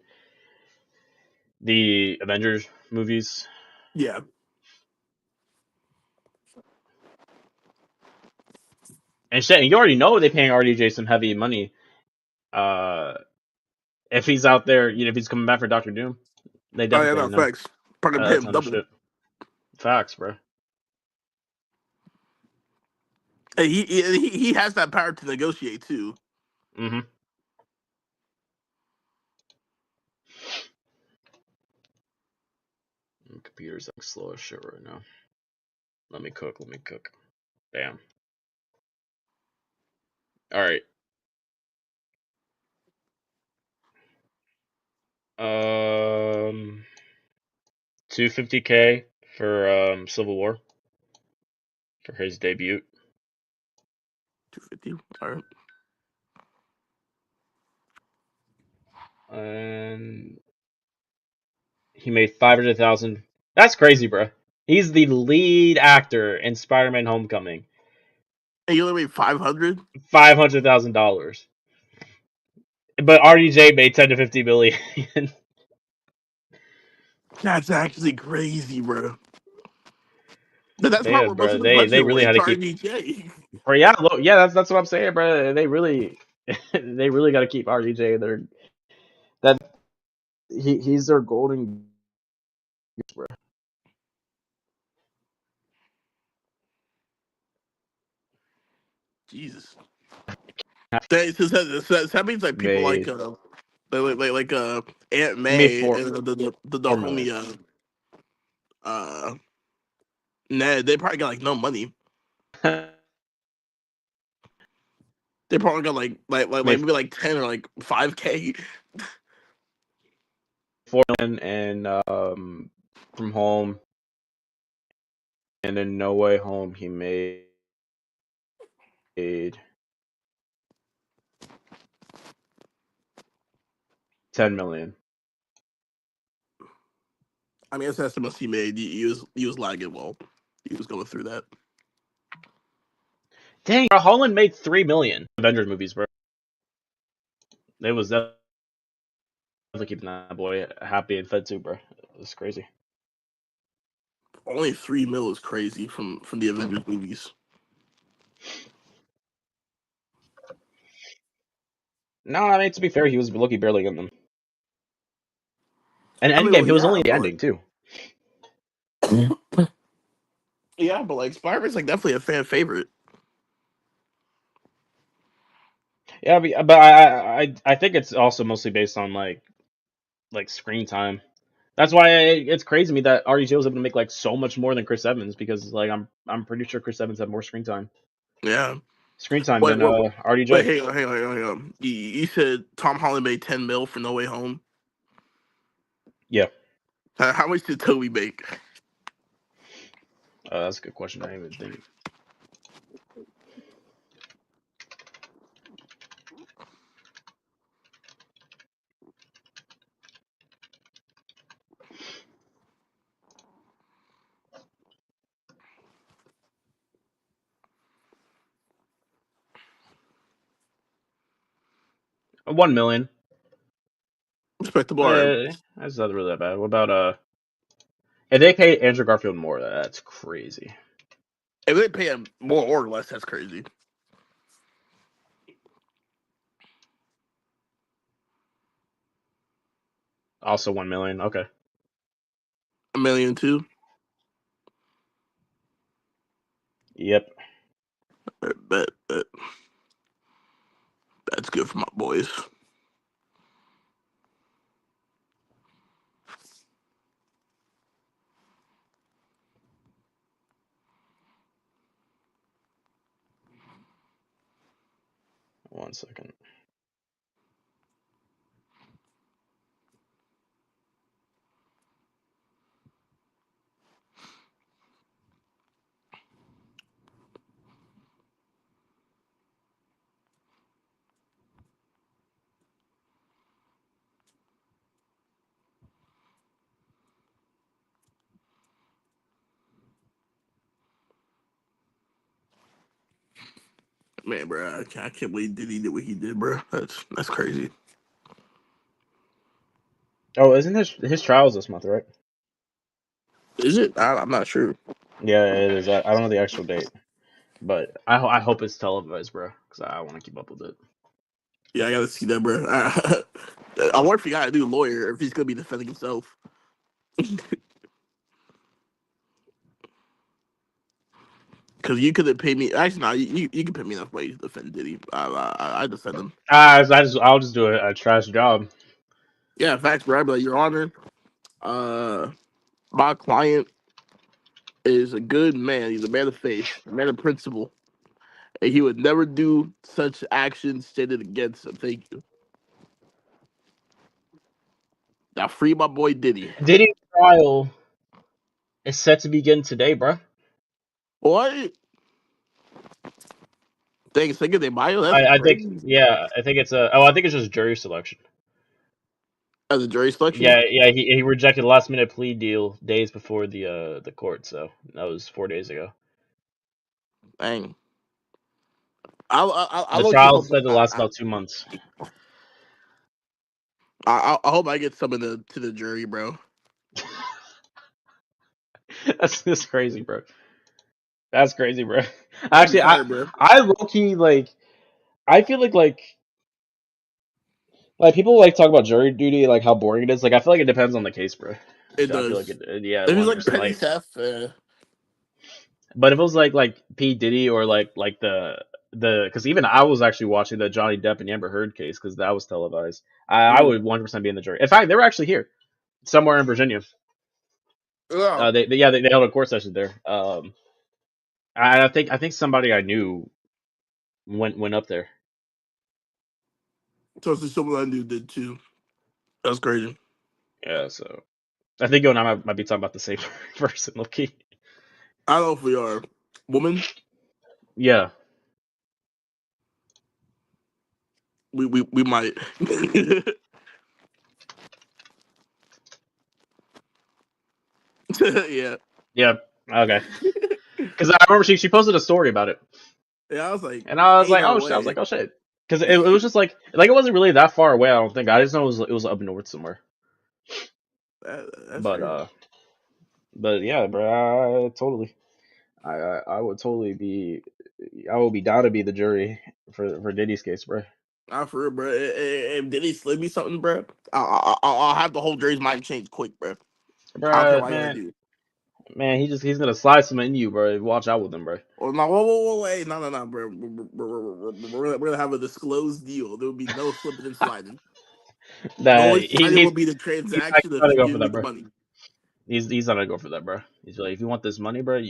the Avengers movies. Yeah. And shit, you already know they paying RDJ some heavy money. Uh, if he's out there, if he's coming back for Doctor Doom, they Oh yeah, definitely no paying him facts. Probably pay a him ton of double. shit. Facts, bro. Hey, he has that power to negotiate too. Mm-hmm. Computer's like slow as shit right now. Let me cook. Let me cook. Damn. All right. 250K for Civil War for his debut. 250. All right. And he made 500,000. That's crazy, bro. He's the lead actor in Spider-Man: Homecoming. And you only made 500. $500,000. But RDJ made 10 to 50 million. That's actually crazy, bro. But that's part where Damn, most bro. of the They budget really went had to to keep. RDJ. Or yeah, look, yeah, that's what I'm saying, bro. They really, they really got to keep RDJ. That he's their golden goose, bro. Jesus. That means like people Made Aunt he made May four and the 4 million. homie uh Ned. They probably got like no money. They probably got like Made maybe like 10 or like 5K. 4 million and from home, and then No Way Home he made 10 million. I mean, that's the estimate he made. He was lagging well. He was going through that. Dang, bro, Holland made 3 million Avengers movies, bro. It was that. definitely keeping that boy happy and fed too, bro. It's crazy. Only 3 mil is crazy from the Avengers movies. No, I mean to be fair, he was lucky barely in them. And I mean, well, Endgame, he was only yeah, in the but ending too. yeah, but like Spider-Man's like definitely a fan favorite. Yeah, but I think it's also mostly based on like screen time. That's why it's crazy to me that RDJ was able to make like so much more than Chris Evans because like I'm pretty sure Chris Evans had more Yeah. screen time Wait, than wait, wait, RDJ. hang on. You said Tom Holland made 10 mil for No Way Home. Yeah, How much did Toby make? that's a good question. I didn't even think. 1 million. Respectable. All right. That's not really that bad. What about if they pay Andrew Garfield more, that's crazy. If they pay him more or less, that's crazy. Also 1 million. Okay. 1 million too. Yep. Bet that's good for my boys. 1 second. Man, bro, I can't believe Diddy did what he did, bro. That's crazy. Oh, isn't his trials this month, right? Is it? I'm not sure. Yeah, it is. I don't know the actual date, but I hope it's televised, bro, because I want to keep up with it. Yeah, I gotta see that, bro. I wonder if he got a new lawyer, if he's gonna be defending himself. Because you couldn't pay me. Actually, no, you can pay me enough money to defend Diddy. I defend him. I'll just do a trash job. Yeah, facts, bro. But Your Honor, uh, my client is a good man. He's a man of faith, a man of principle, and he would never do such actions stated against him. Thank you. Now free my boy Diddy. Diddy's trial is set to begin today, bro. What? Thanks, thinking they bio. That's I think crazy. yeah, I think it's a I think it's just jury selection. As a jury selection. Yeah, he rejected a last minute plea deal days before the court, so that was 4 days ago. Dang. I The low key trial is hope said to last about 2 months. I hope I get some of the to the jury, bro. That's just crazy, bro. That's crazy, bro. I'd be Actually, hard, bro. I low key like I feel like people like talk about jury duty, like how boring it is. Like I feel like it depends on the case, bro. It I feel does. like yeah, If it's one hundred like percent. petty Like, theft, but if it was like P Diddy or like the because even I was actually watching the Johnny Depp and Amber Heard case because that was televised. I mm, would 100% be in the jury. In fact, they were actually here somewhere in Virginia. yeah. They held a court session there. I think somebody I knew went up there. So it's someone I knew did too. That's crazy. Yeah, so I think you and I might be talking about the same person, Loki. I don't know if we are woman. Yeah, We might. Yeah. yeah, okay. Because I remember she posted a story about it, Yeah, I was like, and I was ain't like, no oh shit, way. oh shit. because it was just like it wasn't really that far away. I don't think. I just know it was up north somewhere. That's But fair. but yeah, bro, I would totally be, I would be down to be the jury for Diddy's case, bro. Not for real, bro. If Diddy slip me something, bro, I'll have the whole Dre's mind change quick, bro. I don't care Bro, what I gotta do. man, he's gonna slide some in you, bro. Watch out with him, bro. Or no, whoa, wait, no, bro. We're gonna have a disclosed deal. There will be no slipping and sliding. The Nah, only sliding will be the he's not transaction of gonna him go for giving me that, the bro. money. He's not gonna go for that, bro. He's like, if you want this money, bro,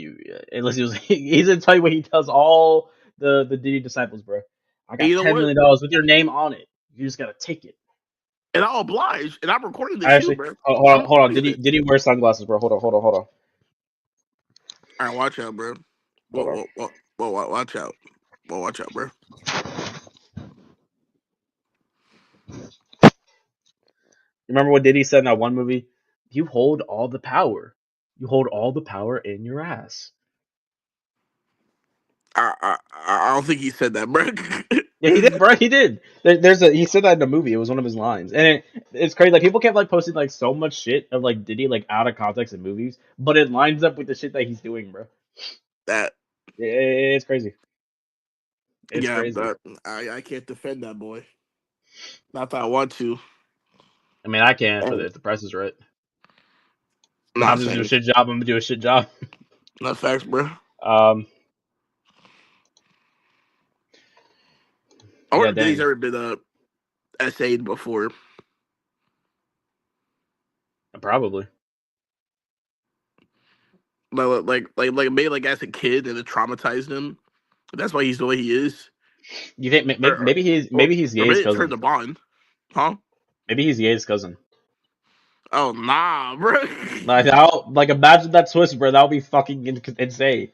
unless he was, he's gonna tell you what he tells all the Diddy disciples, bro. I And got you know what? $10 million with your name on it. You just gotta take it. And I'll oblige. And I'm recording I this too, actually, bro. hold on, I'm hold on. recording Did he this. did he wear sunglasses, bro? Hold on, All right, watch out, bro. hold on. Watch out. Well, watch out, bro. Remember what Diddy said in that one movie? You hold all the power. You hold all the power in your ass. I don't think he said that, bro. Yeah, he did, bro. He did. He said that in the movie. It was one of his lines, and it's crazy. Like people kept like posting like so much shit of like Diddy like out of context in movies, but it lines up with the shit that he's doing, bro. That It's crazy. It's yeah, crazy. but I can't defend that boy. Not that I want to. I mean, I can And if the price is right. If not I'm just doing a saying shit job, I'm gonna do a shit job. not facts, bro. Um, I yeah, wonder if Diddy's dang, ever been essayed before. probably. Like maybe like as a kid and it traumatized him. That's why he's the way he is. You think Or maybe he's or Ye's maybe it turned cousin? the bond, huh? Maybe he's Ye's cousin. Oh nah, bro. Like imagine that twist, bro. That would be fucking insane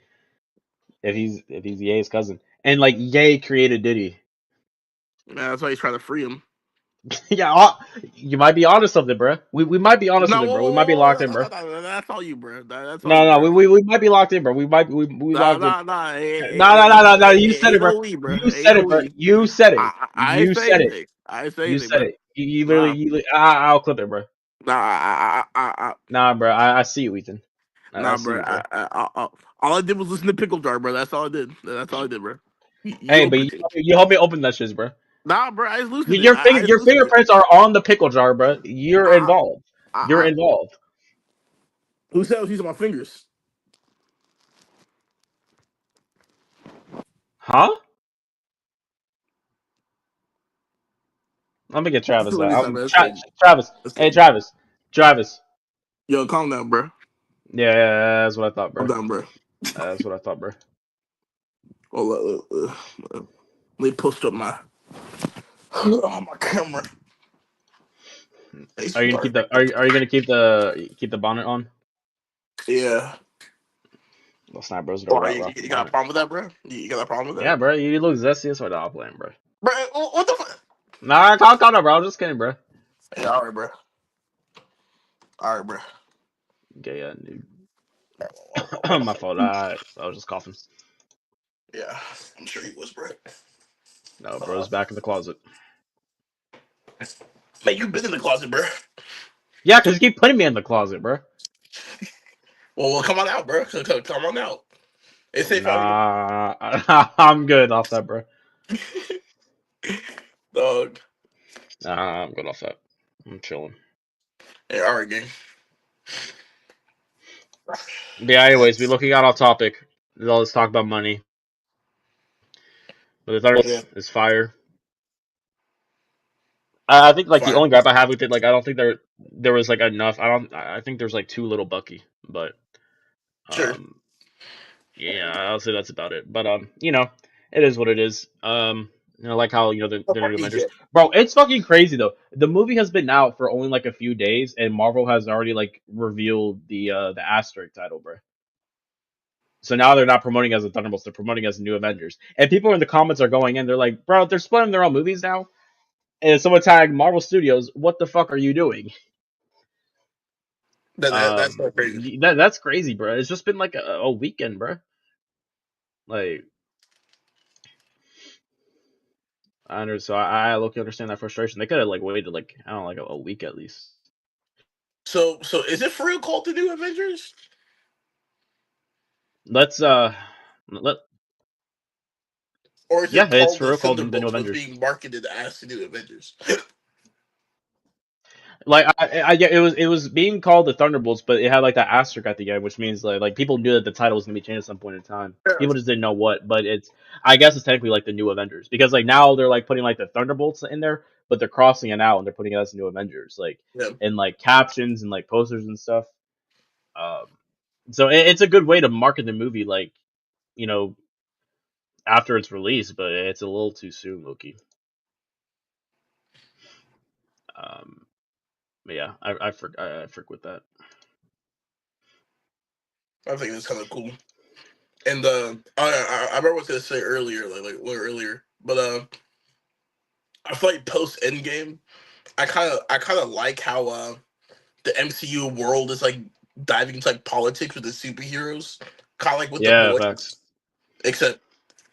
if he's Ye's cousin. And like Ye created Diddy. Man, that's why he's trying to free him. Yeah, you might be onto something, bro. We might be onto No, something, bro. We might be locked in, bro. that's all you, bro. That's all No, you, no, bro. we might be locked in, bro. We Nah, locked in. nah, nah. No, no, no, no, no. You said Ain't it, bro. no we, bro. You Ain't said no it, bro. we. You said it. I ain't You say said it. anything. I ain't say You anything, said bro. it. You literally, Nah, I'll clip it, bro. nah, Nah, bro. I see you, Ethan. I nah, see bro. you, bro. All I did was listen to Pickle Jar, bro. That's all I did. That's all I did, bro. You Hey, but opened it. you help me open that shit, bro. Nah, bro. I just loosened it. Your I just your loosened it. fingerprints are on the pickle jar, bro. You're I, involved. You're I, involved. who said I was using my fingers? Huh? Let me get Travis Let out. me stop, bro. Travis. That's Hey, crazy. Travis. Yo, calm down, bro. Yeah, that's what I thought, I'm bro. down, bro. That's what I thought, bro. Oh, let me post up my on my camera. Face Are you gonna keep dark. the are you gonna keep the bonnet on? Yeah. Well, Snap Bros don't Why rock the you got a bonnet. problem with that, bro? You got a problem with Yeah, that, bro. You look zesty as what I'm playing, bro. bro? What the fuck? Nah, calm down, bro. I'm just kidding, bro. Yeah, all right, bro. All right, bro. Okay, yeah, dude. Hold My fault. on. I was just coughing. Yeah, I'm sure he was, bro. No, Uh, bro's back in the closet. man, you been in the closet, bro. Yeah, cause you keep putting me in the closet, bro. Well, come on out, bro. Come on out. It's safe out here, Nah, I'm good off that, bro. dog. Nah, I'm good off that. I'm chilling. Hey, all right, gang. But yeah, anyways, we looking out off topic. Let's talk about money. But the Yeah, Thunderbolts is fire. I think like the fire. only gripe I have with it, like I don't think there was like enough. I think there's like too little Bucky, but Sure. um yeah, I'll say that's about it. But it is what it is. Like how How the far new you Avengers, get? bro. It's fucking crazy though. The movie has been out for only like a few days, and Marvel has already like revealed the asterisk title, bro. So now they're not promoting as the Thunderbolts; they're promoting as the New Avengers. And people in the comments are going in, they're like, "Bro, they're splitting their own movies now." And someone tagged Marvel Studios. What the fuck are you doing? That's so crazy. That's crazy, bro. It's just been like a weekend, bro. Like So I look understand that frustration. They could have like waited like I don't know, like a week at least. So is it for real called the New Avengers, Let's let or is yeah, it it's called for the real called the New Thunderbolts, but it's Avengers. being marketed as the New Avengers? Like yeah, it was being called the Thunderbolts, but it had like that asterisk at the end, which means like people knew that the title was gonna be changed at some point in time. Yeah. People just didn't know what, but it's I guess it's technically like the New Avengers because like now they're like putting like the Thunderbolts in there, but they're crossing it out and they're putting it as New Avengers, like Yeah. in like captions and like posters and stuff. Um, so it's a good way to market the movie, like you know after its release, but it's a little too soon, Loki. Um, but yeah, I forget with that. I think it's kind of cool. And I remember what I was gonna say earlier, like a little earlier, but I feel like post Endgame, I kind of like how the MCU world is like diving into like politics with the superheroes, kind of like with the Yeah, boys, facts. except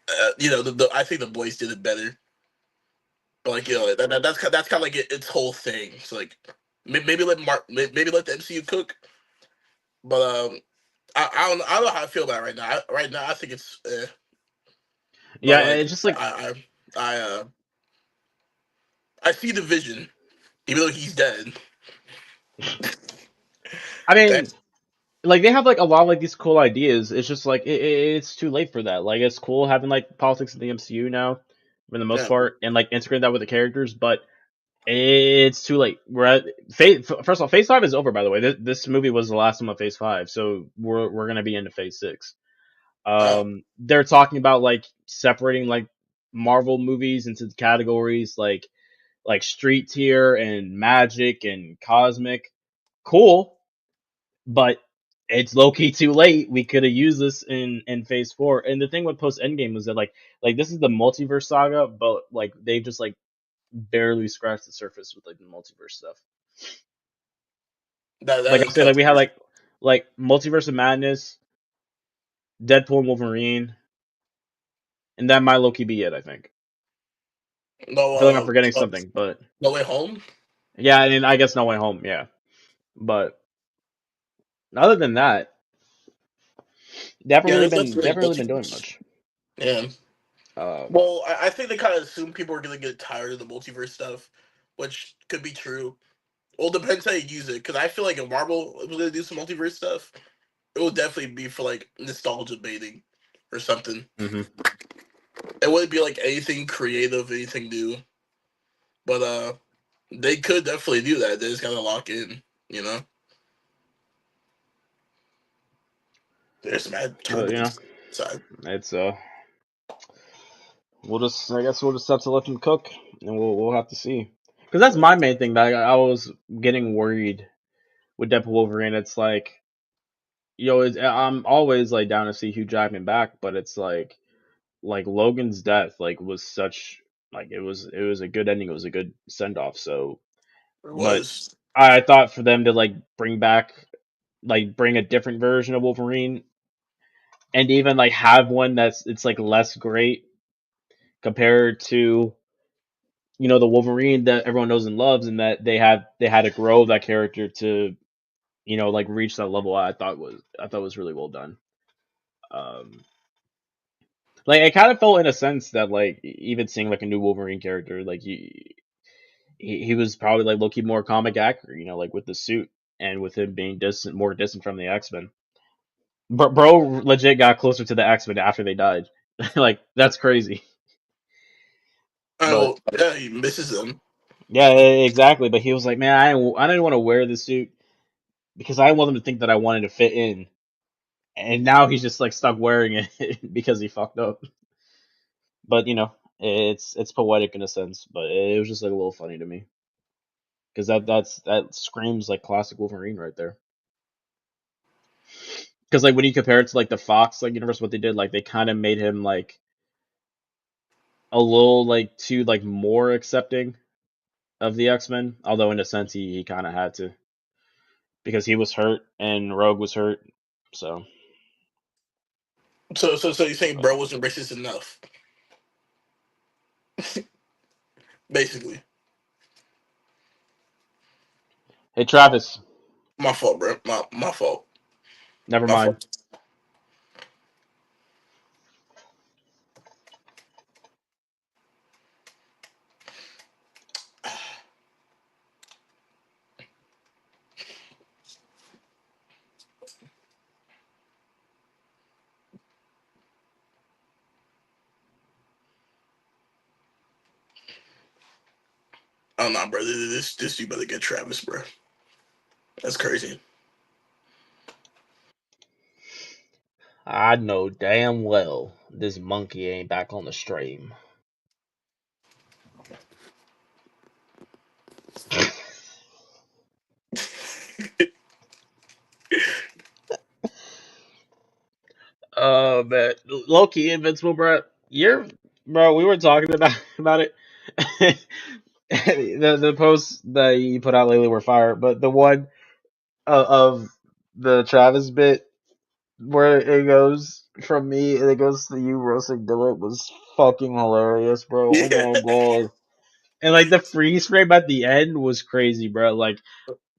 the I think the boys did it better. But like that's kind of like its whole thing. It's like maybe maybe let the MCU cook, but I don't know how I feel about it right now. Right now I think it's but Yeah, like it's just like I see the vision, even though he's dead. I That's mean, like they have like a lot of like these cool ideas. It's just like it's too late for that. Like it's cool having like politics in the MCU now, for the most yeah. part, and like integrate that with the characters, but it's too late. We're at phase. First of all, Phase 5 is over. By the way, this movie was the last one of Phase 5, so we're gonna be into Phase 6. Wow. They're talking about like separating like Marvel movies into categories like street tier and magic and cosmic. Cool, but it's low key too late. We could have used this in Phase 4. And the thing with post Endgame was that like this is the multiverse saga, but like they just like barely scratched the surface with like the multiverse stuff. That Like I'll is say, kind like of we had true. like Multiverse of Madness, Deadpool and Wolverine, and that might low key be it. I think. No, I feel like I'm forgetting something, but No Way Home. yeah, I mean I guess No Way Home, yeah. But other than that, Yeah, that's they really haven't really been doing multiverse. much. Yeah. Um, Well, I think they kind of assume people are gonna get tired of the multiverse stuff, which could be true. Well, depends how you use it. Because I feel like if Marvel was gonna do some multiverse stuff, it would definitely be for like nostalgia baiting or something. mhm. It wouldn't be like anything creative, anything new. But they could definitely do that. They just gotta lock in. You know, there's mad But you know, turbulence inside. it's we'll just I guess we'll just have to let them cook, and we'll have to see. Because that's my main thing that I was getting worried with Deadpool Wolverine. It's like I'm always like down to see Hugh Jackman back, but it's like Logan's death like was such like it was a good ending. It was a good send off. So, It but was. I thought for them to like bring back like bring a different version of Wolverine and even like have one that's it's like less great compared to the Wolverine that everyone knows and loves, and that they had to grow that character to like reach that level. I thought was really well done. Um, like it kind of felt in a sense that like even seeing like a new Wolverine character, like he was probably like low key more comic accurate, like with the suit and with him being more distant from the X Men. Bro, legit got closer to the X Men after they died. Like that's crazy. But Oh yeah, he misses them. yeah, exactly. But he was like, man, I didn't want to wear the suit because I didn't want them to think that I wanted to fit in. And now he's just like stuck wearing it because he fucked up. But it's poetic in a sense. But it was just like a little funny to me because that screams like classic Wolverine right there. Because like when you compare it to like the Fox like universe, what they did, like they kind of made him like a little like too like more accepting of the X Men. Although in a sense he kind of had to because he was hurt and Rogue was hurt. So, So you think but bro wasn't racist enough? basically. Hey Travis, My fault, bro. My fault. never My mind. fault. Oh no, bro. This you better get Travis, bro. That's crazy. I know damn well this monkey ain't back on the stream. Oh man, low key invincible, bro. You're, bro. We were talking about it. The posts that you put out lately were fire, but the one of the Travis bit where it goes from me and it goes to you roasting Dylan was fucking hilarious, bro. Oh Yeah, my god. And like the freeze frame at the end was crazy, bro. Like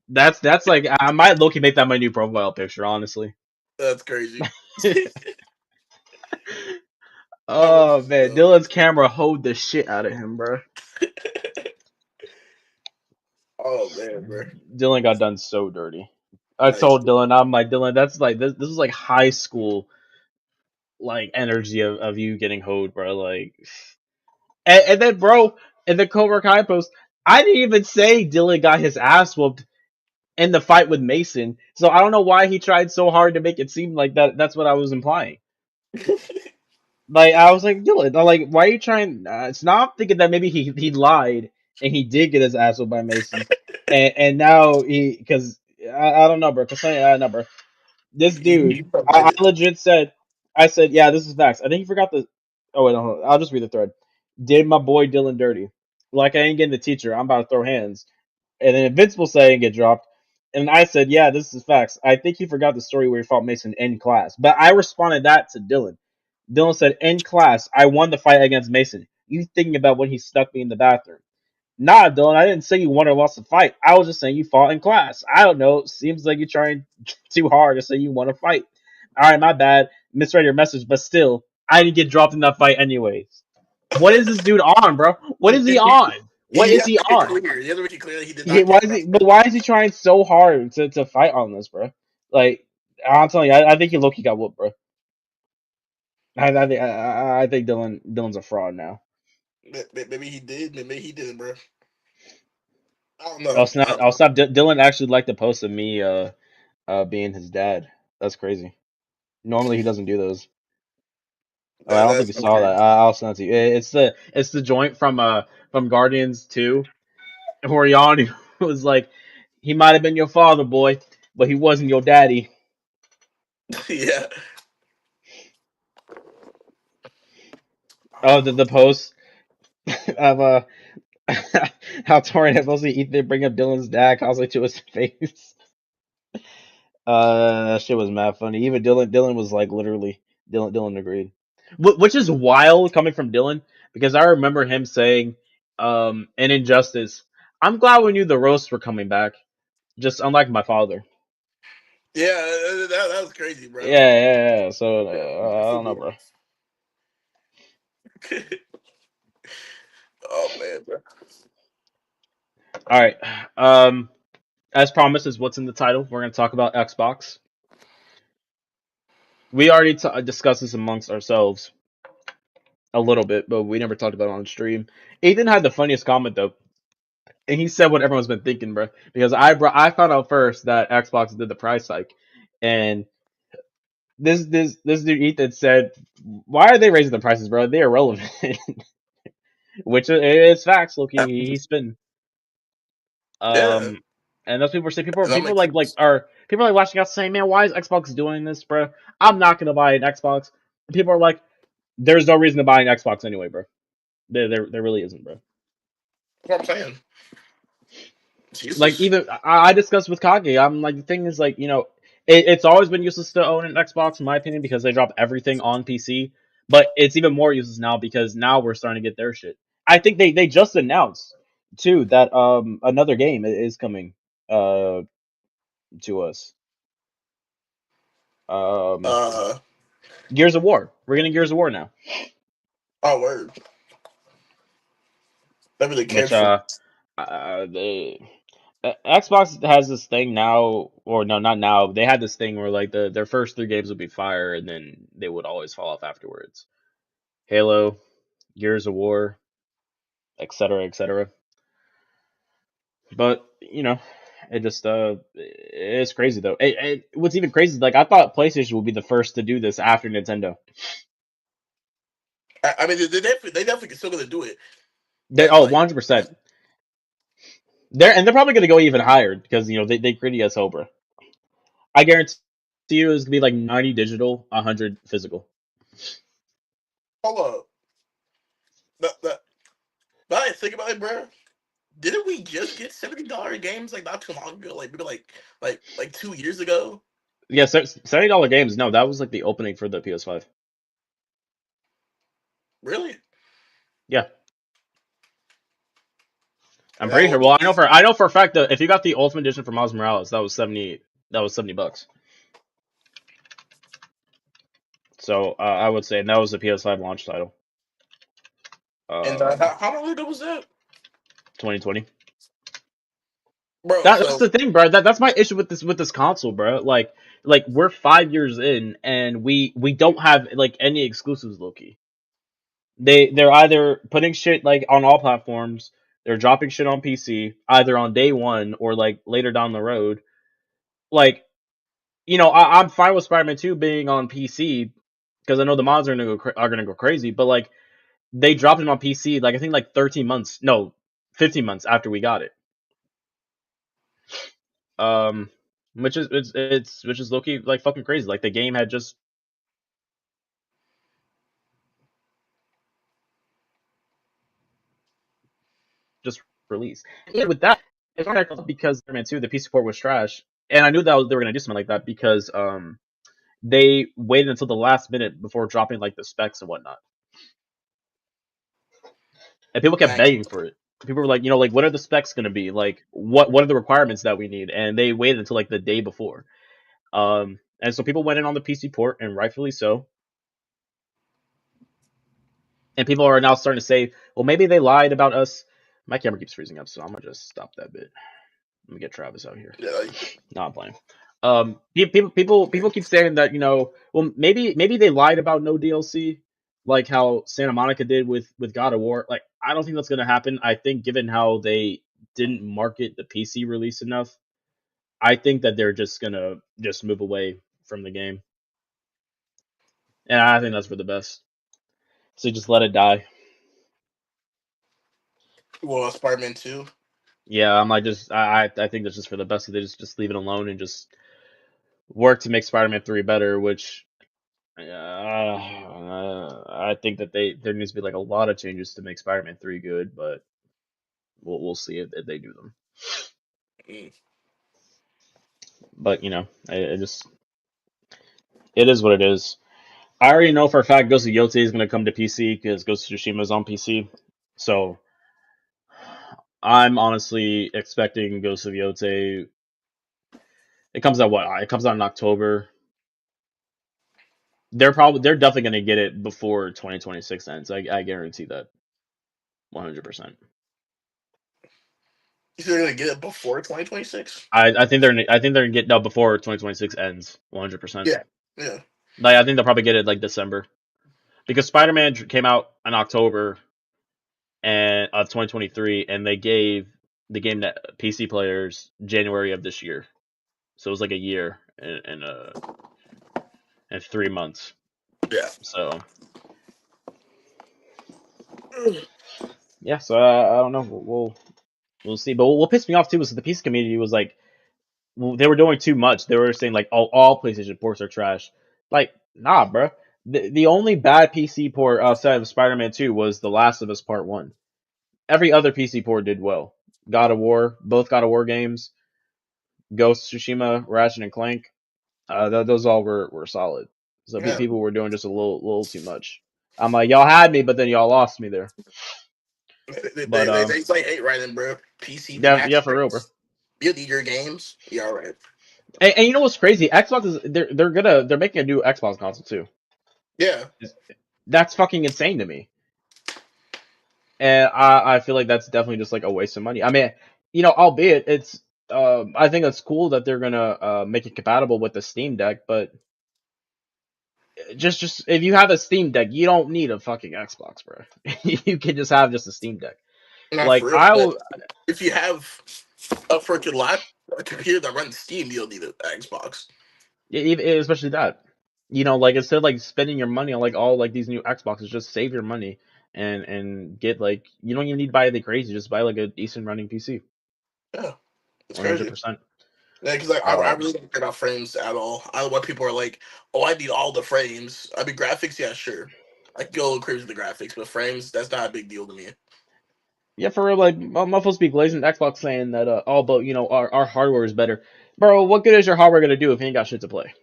that's like I might low key make that my new profile picture, honestly. that's crazy. That Oh was man, Dylan's camera hoed the shit out of him, bro. oh man, bro. Dylan got done so dirty. I Nice. told Dylan, I'm like, Dylan, that's like this is like high school like energy of you getting hoed, bro. Like and then bro, in the Cobra Kai post, I didn't even say Dylan got his ass whooped in the fight with Mason. So I don't know why he tried so hard to make it seem like that's what I was implying. Like I was like, Dylan, I'm like, why are you trying? It's not thinking that maybe he lied and he did get his ass whooped by Mason, and now he because I don't know, bro. Cause I don't know, bro. This dude, You probably did I it. legit said, I said, yeah, this is facts. I think he forgot the. Oh wait, no, hold on. I'll just read the thread. Did my boy Dylan dirty? Like I ain't getting the teacher. I'm about to throw hands. And then Invincible said I didn't get dropped. And I said, yeah, this is facts. I think he forgot the story where he fought Mason in class. But I responded that to Dylan. Dylan said, in class, I won the fight against Mason. You thinking about when he stuck me in the bathroom. Nah, Dylan, I didn't say you won or lost the fight. I was just saying you fought in class. I don't know. Seems like you're trying too hard to say you won a fight. All right, my bad. Misread your message, but still, I didn't get dropped in that fight anyways. What is this dude on, bro? What is he on? What He is has to he make it on? clear. He has to make it clear that he did not Why get is he? dropped. But why is he trying so hard to fight on this, bro? Like, I'm telling you, I think he low key got whooped, bro. I think Dylan's a fraud now. Maybe he did. Maybe he didn't, bro. I don't I'll know. snap. I'll stop. Dylan actually liked the post of me being his dad. That's crazy. Normally he doesn't do those. Oh, I don't think That's you so saw crazy. that. I'll send it to you. It's the joint from Guardians 2 where Yanni was like, he might have been your father, boy, but he wasn't your daddy. Yeah. Oh, the post of how Torian had supposed to Ethan bring up Dylan's dad constantly to his face. That shit was mad funny. Even Dylan was like literally Dylan agreed. Which is wild coming from Dylan because I remember him saying, in Injustice, I'm glad we knew the roasts were coming back. Just unlike my father. Yeah, that was crazy, bro. Yeah. So Yeah, I don't know, bro. oh man, bro. All right. Um, as promised, is what's in the title. We're gonna talk about Xbox. We already discussed this amongst ourselves a little bit, but we never talked about it on stream. Ethan had the funniest comment though, and he said what everyone's been thinking, bro. Because I found out first that Xbox did the price hike, and this dude Ethan said, "Why are they raising the prices, bro? They're irrelevant." Which is facts. Look, he's been Yeah, and those people are saying and that people makes sense. are like watching out saying, "Man, why is Xbox doing this, bro? I'm not gonna buy an Xbox." And people are like, "There's no reason to buy an Xbox anyway, bro. There really isn't, bro." That's what I'm saying. It's Like useless. even I discussed with Kage. I'm like the thing is like it's always been useless to own an Xbox in my opinion because they drop everything on PC. But it's even more useless now because now we're starting to get their shit. I think they just announced too that another game is coming uh to us. Um, Uh, Gears of War. We're getting Gears of War now, oh word. I really cared which for. the Xbox has this thing now, or no, not now. They had this thing where like their first three games would be fire, and then they would always fall off afterwards. Halo, Gears of War, etc., etc. But it just it's crazy though. What's even crazy is like I thought PlayStation would be the first to do this after Nintendo. I mean, they definitely still gonna do it, They and oh like, 100%. They're probably gonna go even higher because they greedy as hell, bro. I guarantee you it's gonna be like 90 digital, 100 physical. hold up. That, now I think about it, bro. Didn't we just get $70 games like not too long ago? Like maybe like 2 years ago. Yeah, $70 games. No, that was like the opening for the PS5. Really? Yeah, I'm That pretty sure. would be Well, crazy. I know for a fact that if you got the Ultimate Edition for Miles Morales, that was 70. That was $70. So I would say, and that was the PS5 launch title. And Um, how long ago was that, 2020. bro? That's So the thing, bro. That's my issue with this console, bro. Like we're 5 years in, and we don't have like any exclusives, Loki. They're either putting shit like on all platforms, they're dropping shit on PC either on day one or like later down the road. Like I'm fine with Spider-Man 2 being on PC because I know the mods are gonna go crazy, but like they dropped it on PC like I think like 13 months, no, 15 months after we got it. Um, which is it's which is low-key like fucking crazy. Like the game had just released. And with that, it's not because Spider-Man 2 the PC support was trash, and I knew they were gonna do something like that because they waited until the last minute before dropping like the specs and whatnot, and people kept dang. begging for it. People were like, like what are the specs gonna be? Like what are the requirements that we need? And they waited until like the day before. And so people went in on the PC port, and rightfully so. And people are now starting to say, well, maybe they lied about us. My camera keeps freezing up, so I'm gonna just stop that bit. Let me get Travis out here. Yeah, like, No, I'm playing. People keep saying that well, maybe they lied about no DLC, like how Santa Monica did with God of War. Like, I don't think that's gonna happen. I think given how they didn't market the PC release enough, I think that they're just gonna just move away from the game, and I think that's for the best. So just let it die. well, Spider-Man 2. Yeah, I'm like just I think that's just for the best. So they just leave it alone and just work to make Spider-Man 3 better, which I think that there needs to be like a lot of changes to make Spider-Man 3 good, but we'll see if they do them. Mm. But I just it is what it is. I already know for a fact Ghost of Yotei is going to come to PC because Ghost of Tsushima is on PC. So I'm honestly expecting Ghost of Yotei. It comes out what? It comes out in October. They're definitely going to get it before 2026 ends. I guarantee that 100%. You think they're gonna get it before 2026? I think they're gonna get no before 2026 ends 100%. Yeah, yeah. Like I think they'll probably get it like December because Spider-Man came out in October and 2023, and they gave the game to PC players January of this year. So it was like a year and 3 months. Yeah. So yeah, so I don't know. We'll see. But what pissed me off too was the PC community was like they were doing too much. They were saying like, "Oh, all PlayStation ports are trash." Like, nah, bro. The only bad PC port outside of Spider-Man 2 was The Last of Us Part 1. Every other PC port did well. God of War, both God of War games, Ghost of Tsushima, Ratchet and Clank, those all were solid. So Yeah. people were doing just a little too much. I'm like, y'all had me, but then y'all lost me there. But They say hate right in, bro. PC the yeah, max yeah, for real, bro. price. You need your games. You all right? And you know what's crazy? Xbox is they're making a new Xbox console too. Yeah. That's fucking insane to me. And I feel like that's definitely just like a waste of money. I mean, albeit it's I think it's cool that they're gonna make it compatible with the Steam Deck, but just if you have a Steam Deck, you don't need a fucking Xbox, bro. You can just have just a Steam Deck. Not Like for real. But if you have a freaking a computer that runs Steam, you'll need an Xbox. especially that. Like instead of like spending your money on like all like these new Xboxes, just save your money and get like you don't even need to buy the crazy, just buy like a decent running PC. Yeah, it's crazy. 100%. Yeah, because like, I Um, really don't care about frames at all. I don't know what people are like. Oh, I need all the frames. I mean, graphics, yeah, sure. I can go a little crazy with the graphics, but frames, that's not a big deal to me. yeah, for real, like I'm not supposed to be glazing Xbox saying that but our hardware is better, bro. What good is your hardware gonna do if you ain't got shit to play?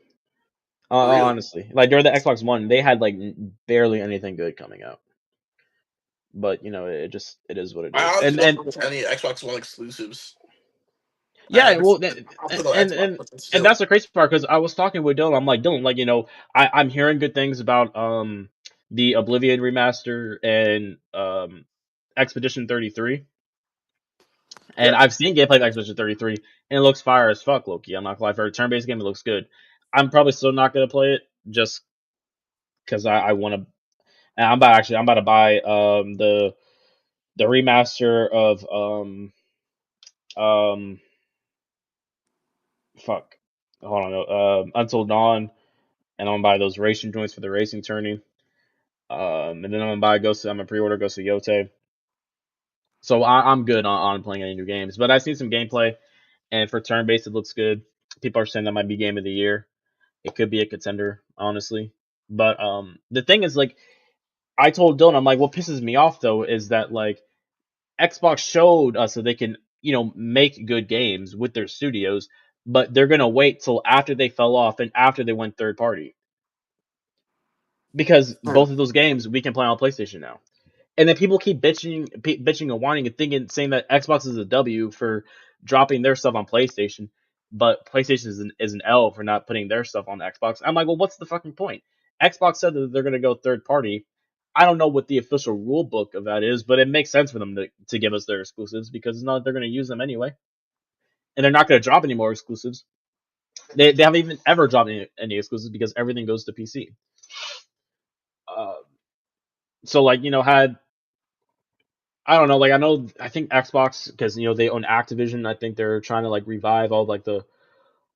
For real. Honestly, like during the Xbox One, they had like barely anything good coming out. But it is what it I is. honestly And don't and think there's any Xbox One exclusive. yeah, I've well, put no and Xbox, and but and still. that's the crazy part because I was talking with Dylan. I'm like, Dylan, like I'm hearing good things about the Oblivion remaster and Expedition 33, and Yeah. I've seen gameplay of Expedition 33, and it looks fire as fuck, Loki. I'm not gonna lie, for a turn-based game, it looks good. I'm probably still not gonna play it just because I want to. I'm about to buy the remaster of um fuck. Hold on, Until Dawn, and I'm gonna buy those racing joints for the racing tourney. And then I'm gonna pre-order Ghost of Yote. So I'm good on playing any new games. But I've seen some gameplay, and for turn-based, it looks good. People are saying that might be game of the year. It could be a contender, honestly. But the thing is, like, I told Dylan, I'm like, what pisses me off though is that like Xbox showed us that they can, make good games with their studios, but they're gonna wait till after they fell off and after they went third party because Hmm. both of those games we can play on PlayStation now. And then people keep bitching and whining and saying that Xbox is a W for dropping their stuff on PlayStation, but PlayStation is an L for not putting their stuff on Xbox. I'm like, well, what's the fucking point? Xbox said that they're gonna go third party. I don't know what the official rule book of that is, but it makes sense for them to give us their exclusives because it's not they're gonna use them anyway, and they're not gonna drop any more exclusives. They haven't even ever dropped any exclusives because everything goes to PC. Uh, so like had I don't know. Like I think Xbox because they own Activision. I think they're trying to like revive all like the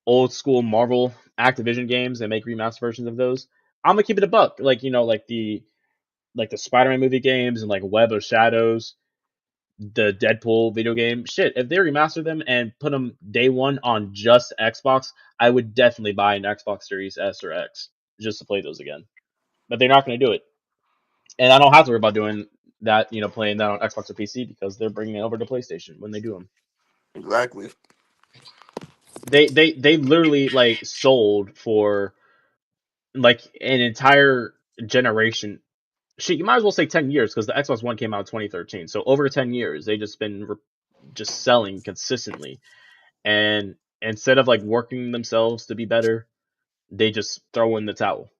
old school Marvel Activision games and make remastered versions of those. I'm gonna keep it a buck. Like like the Spider-Man movie games and like Web of Shadows, the Deadpool video game. Shit, if they remaster them and put them day one on just Xbox, I would definitely buy an Xbox Series S or X just to play those again. But they're not gonna do it, and I don't have to worry about doing that. Playing that on Xbox or PC because they're bringing it over to PlayStation when they do them. Exactly. They literally like sold for like an entire generation. Shit, you might as well say 10 years because the Xbox One came out in 2013. So over 10 years, they just been just selling consistently. And instead of like working themselves to be better, they just throw in the towel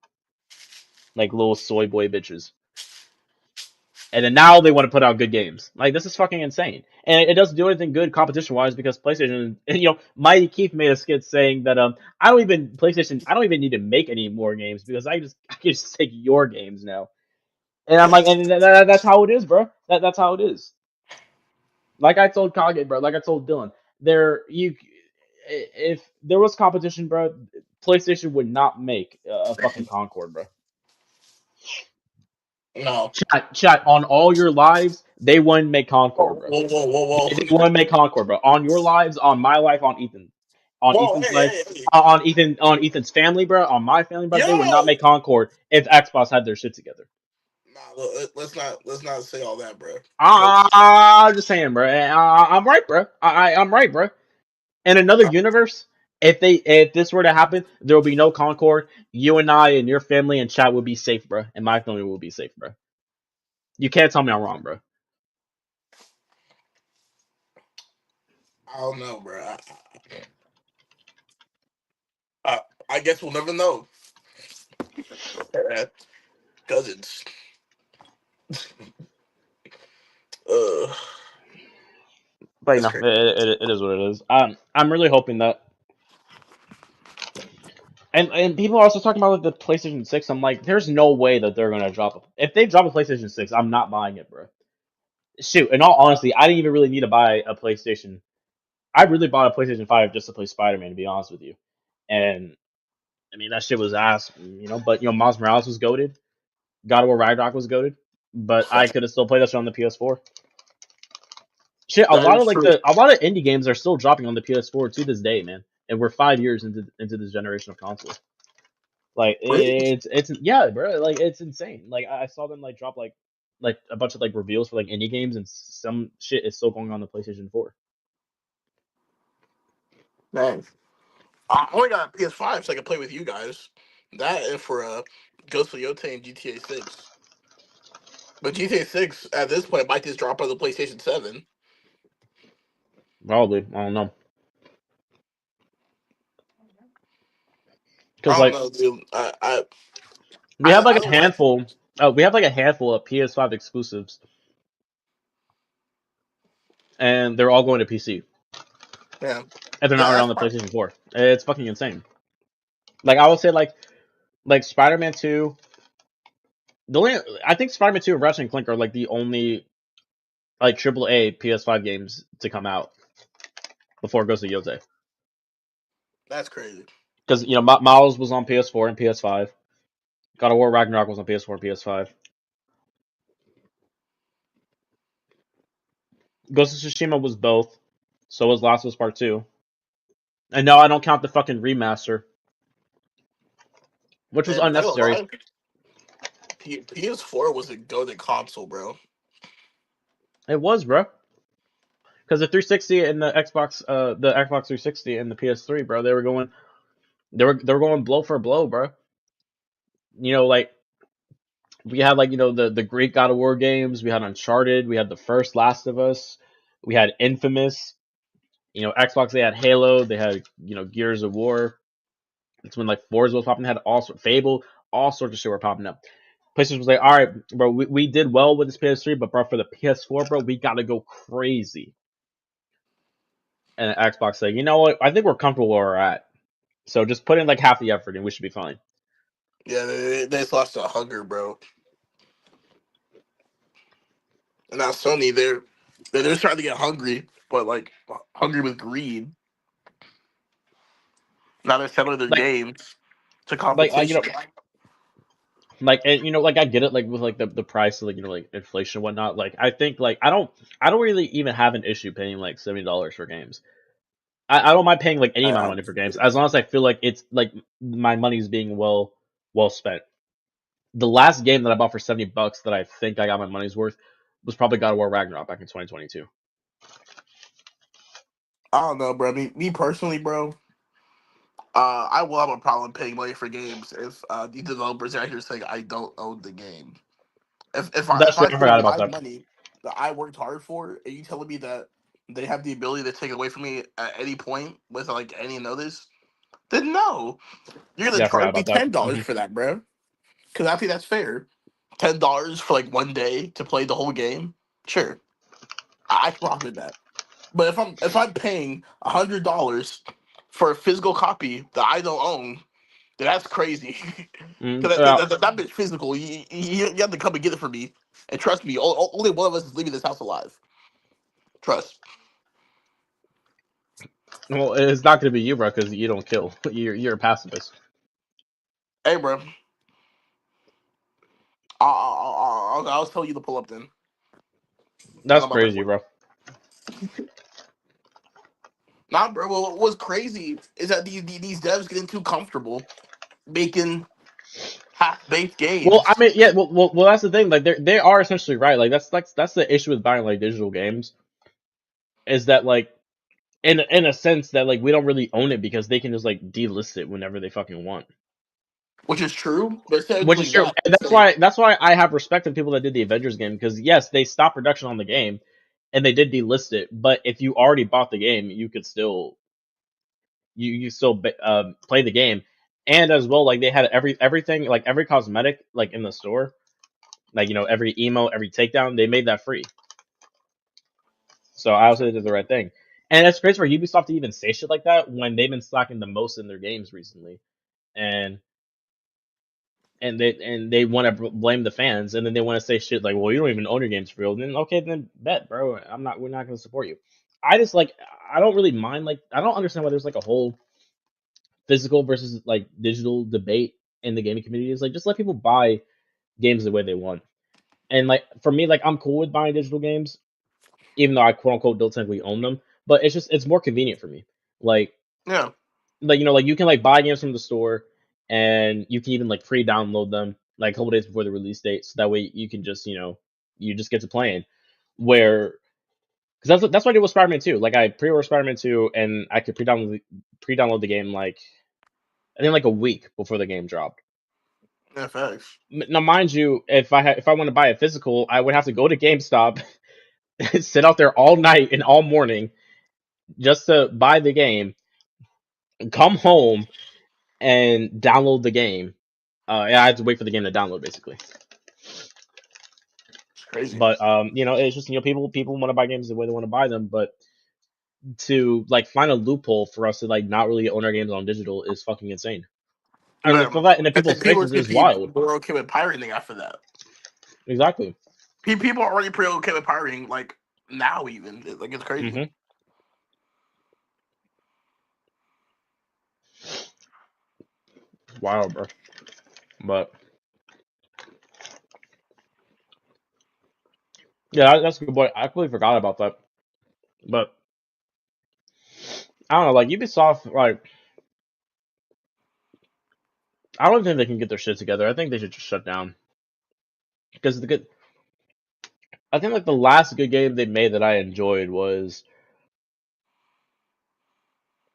like little soy boy bitches. And then now they want to put out good games. Like this is fucking insane. And it doesn't do anything good competition wise because PlayStation, Mighty Keith made a skit saying that I don't even need to make any more games because I can just take your games now. And I'm like, and that's how it is, bro. That's how it is. Like I told Kage, bro. Like I told Dylan, if there was competition, bro, PlayStation would not make a fucking Concord, bro. No. Chat on all your lives, they wouldn't make Concord, Whoa, bro. whoa, whoa, whoa, whoa. They wouldn't make Concord, bro. On your lives, on my life, on Whoa, Ethan's hey, life, hey, hey. on Ethan's family, bro. On my family, bro. They would not Yo! make Concord if Xbox had their shit together. Nah, let's not say all that, bro. Because I'm just saying, bro. I'm right, bro. I'm right, bro. In another universe, if this were to happen, there will be no Concord. You and I and your family and chat will be safe, bro. And my family will be safe, bro. You can't tell me I'm wrong, bro. I don't know, bro. I, I guess we'll never know. Because it's uh, But you that's know, crazy. it is what it is. I'm really hoping that. And people are also talking about like the PlayStation 6. I'm like, there's no way that they're gonna drop it. If they drop a PlayStation 6, I'm not buying it, bro. Shoot, in all honesty, I didn't even really need to buy a PlayStation. I really bought a PlayStation 5 just to play Spider-Man, to be honest with you. And I mean, that shit was ass, But Miles Morales was goated. God of War Ragnarok was goated. But I could have still played that shit on the PS4. Shit, That is true. a lot of indie games are still dropping on the PS4 to this day, man. And we're 5 years into this generation of console. Like Really? it's yeah, bro. Like it's insane. Like I saw them like drop like a bunch of like reveals for like indie games, and some shit is still going on the PlayStation 4. Man, I only got a PS5 so I can play with you guys. That and for Ghost of Yotei and GTA 6. But GTA 6 at this point might just drop on the PlayStation 7. Probably, I don't know, because I don't like know, dude. we have like I a don't like. handful. We have like a handful of PS5 exclusives, and they're all going to PC, Yeah, and they're not yeah, already that's on the fine. PlayStation 4. It's fucking insane. Like I would say, like Spider-Man 2. The only I think Spider-Man 2 and Ratchet and Clank are like the only like AAA PS5 games to come out before it goes to Yotei. That's crazy. Because Miles was on PS4 and PS5. God of War Ragnarok was on PS4 and PS5. Ghost of Tsushima was both. So was Last of Us Part 2. And no, I don't count the fucking remaster, which was Man, not gonna unnecessary. lie, PS4 was a golden console, bro. It was, bro. Because the 360 and the Xbox 360 and the PS3, bro, they were going blow for blow, bro. Like we had like the great God of War games. We had Uncharted. We had the first Last of Us. We had Infamous. Xbox, they had Halo. They had Gears of War. It's when like Forza was popping. They had Fable, all sorts of shit were popping up. PlayStation was like, all right, bro, we did well with this PS3, but bro, for the PS4, bro, we gotta go crazy. And Xbox said, you know what? I think we're comfortable where we're at. So just put in like half the effort, and we should be fine. Yeah, they just lost their hunger, bro. And now Sony, they're just trying to get hungry, but like hungry with greed. Now they're selling their Like, games to like, like you competition. know, like and like I get it, like with like the price of like like inflation and whatnot. Like I think like I don't really even have an issue paying like $70 for games. I don't mind paying like any amount of Uh, money for games as long as I feel like it's like my money's being well spent. The last game that I bought for $70 that I think I got my money's worth was probably God of War Ragnarok back in 2022. I don't know, bro. Me personally, bro. I will have a problem paying money for games if the developers are out here saying I don't own the game. That's If true. I I spend forgot about my that. money that I worked hard for, and you telling me that they have the ability to take it away from me at any point with like any notice, then no, you're gonna Yeah, I forgot charge me about that. $10 for that, bro. Because I think that's fair. $10 for like one day to play the whole game. Sure, I can rock with that. But if I'm paying $100 for a physical copy that I don't own, then that's crazy. Because Yeah. that bitch physical. You have to come and get it for me. And trust me, only one of us is leaving this house alive. Trust. Well, it's not gonna be you, bro, because you don't kill. You're a pacifist. Hey, bro. I'll tell you to pull up then. I That's got my crazy, boy. bro. Nah, bro. Well, what's crazy is that these devs getting too comfortable making half-baked Well, I games, mean, yeah, well, that's the thing. Like, they are essentially right. Like, that's the issue with buying like digital games is that like in a sense that like we don't really own it because they can just like delist it whenever they fucking want. which is true. But instead of Which is doing true. that, And they that's say, why I have respect for people that did the Avengers game because yes, they stopped production on the game and they did delist it. But if you already bought the game, you could still play the game, and as well, like they had everything, like every cosmetic, like in the store, like every emo, every takedown, they made that free. So I also did the right thing. And it's crazy for Ubisoft to even say shit like that when they've been slacking the most in their games recently, and they want to blame the fans, and then they want to say shit like, "Well, you don't even own your games for real." Then okay, then bet, bro. We're not going to support you. I just like, I don't really mind. Like, I don't understand why there's like a whole physical versus like digital debate in the gaming community. Is like, just let people buy games the way they want. And like for me, like I'm cool with buying digital games, even though I quote unquote don't technically own them. But it's more convenient for me. Like Yeah, like you can like buy games from the store, and you can even like pre-download them like a couple days before the release date, so that way you can just you just get to playing. Where because that's what I did with Spider-Man 2. Like I pre-ordered Spider-Man 2, and I could pre-download the game like I think like a week before the game dropped. yeah, facts. Now, mind you, if I want to buy a physical, I would have to go to GameStop, sit out there all night and all morning just to buy the game, come home and download the game. Yeah, I had to wait for the game to download basically. It's crazy. But it's just people want to buy games the way they want to buy them, but to like find a loophole for us to like not really own our games on digital is fucking insane. And Yeah. the And then people's people faces see is wild. people are okay with pirating after that. Exactly. People are already pretty okay with pirating, like now even. Like it's crazy. hmm Wild, bro. But yeah, that's a good point. I completely forgot about that. But I don't know, like Ubisoft, like I don't think they can get their shit together. I think they should just shut down because the good. I think like the last good game they made that I enjoyed was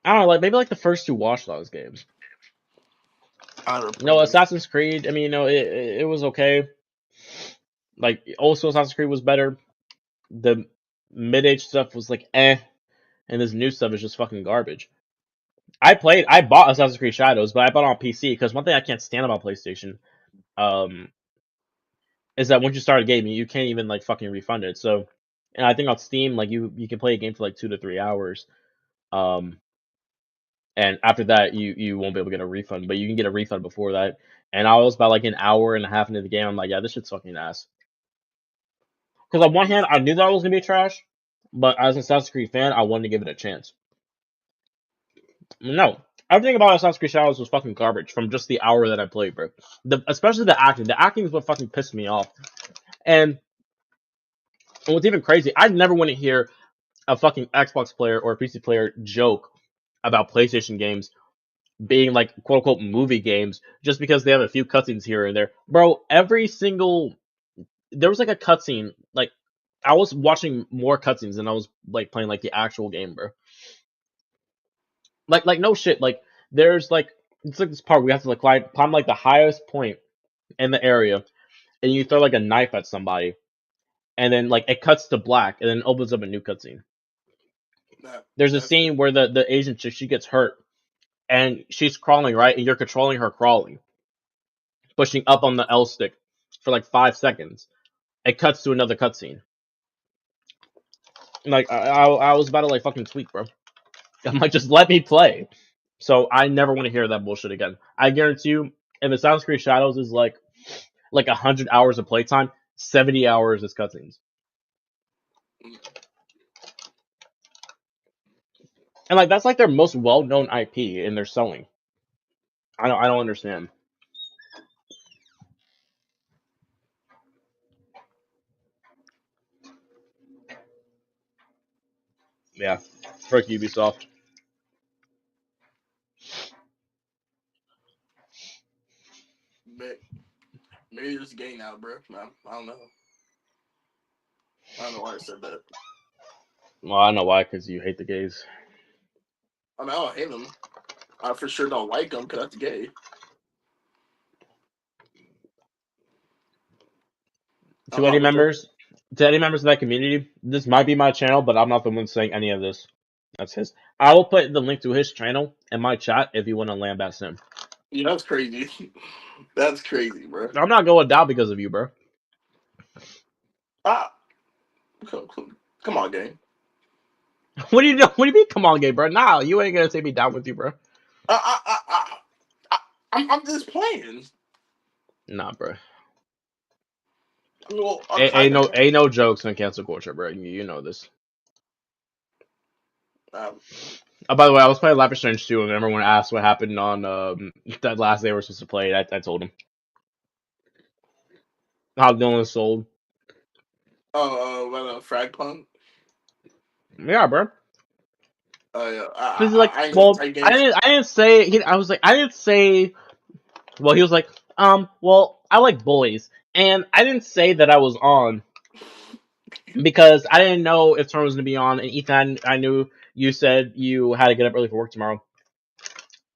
I don't know, like maybe like the first two Watch Dogs games. I don't No, know. Assassin's Creed. I mean, it was okay. Like also Assassin's Creed was better. The mid-age stuff was like and this new stuff is just fucking garbage. I bought Assassin's Creed Shadows, but I bought it on PC because one thing I can't stand about PlayStation, um, is that once you start a game, you can't even like fucking refund it. So, and I think on Steam, like you can play a game for like 2 to 3 hours, um, and after that, you won't be able to get a refund, but you can get a refund before that. And I was about like an hour and a half into the game. I'm like, yeah, this shit's fucking ass. Because on one hand, I knew that was gonna be trash, but as an Assassin's Creed fan, I wanted to give it a chance. No, everything about Assassin's Creed Shadows was fucking garbage from just the hour that I played, bro. Especially the acting. The acting is what fucking pissed me off. And, and what's even crazy, I never want to hear a fucking Xbox player or a PC player joke about PlayStation games being like quote unquote movie games just because they have a few cutscenes here and there. Bro, every single there was like a cutscene, like I was watching more cutscenes than I was like playing like the actual game, bro. Like no shit. Like there's like it's like this part where you have to like climb like the highest point in the area, and you throw like a knife at somebody, and then like it cuts to black, and then opens up a new cutscene. There's a That's scene where the Asian chick she gets hurt, and she's crawling right, and you're controlling her crawling, pushing up on the L stick for like 5 seconds. It cuts to another cutscene. Like I was about to like fucking tweak, bro. I'm like, just let me play. So I never want to hear that bullshit again. I guarantee you, if Assassin's Creed Shadows is like 100 hours of playtime, 70 hours is cutscenes. And like that's like their most well known IP and they're selling. I don't understand. Yeah. Frick Ubisoft. maybe you're just gay now, bro. No, I don't know. I don't know why I said that. Well, I know why, because you hate the gays. I mean, I don't hate them. I for sure don't like them because that's gay. I'm Too many not with it. members. To any members of that community, this might be my channel, but I'm not the one saying any of this. That's his. I will put the link to his channel in my chat if you want to land that sim. Yeah, that's crazy. That's crazy, bro. I'm not going down because of you, bro. Ah, come on, gang. What do you know? What do you mean? Come on, gay, bro. Nah, you ain't gonna take me down with you, bro. I, I, I, I'm just playing. Nah, bro. I mean, well, I'm kind Ain't no jokes in cancel culture, bro. You know this. of. Oh, by the way, I was playing Life is Strange 2, and everyone asked what happened on that last day we were supposed to play. I told him how Dylan was sold. What a frag punk. Yeah, bro. Yeah, Cause like, I ain't well, type games. I didn't say. I was like, I didn't say. Well, he was like, well, I like boys, and I didn't say that I was on because I didn't know if Turn was gonna be on. And Ethan, I knew you said you had to get up early for work tomorrow.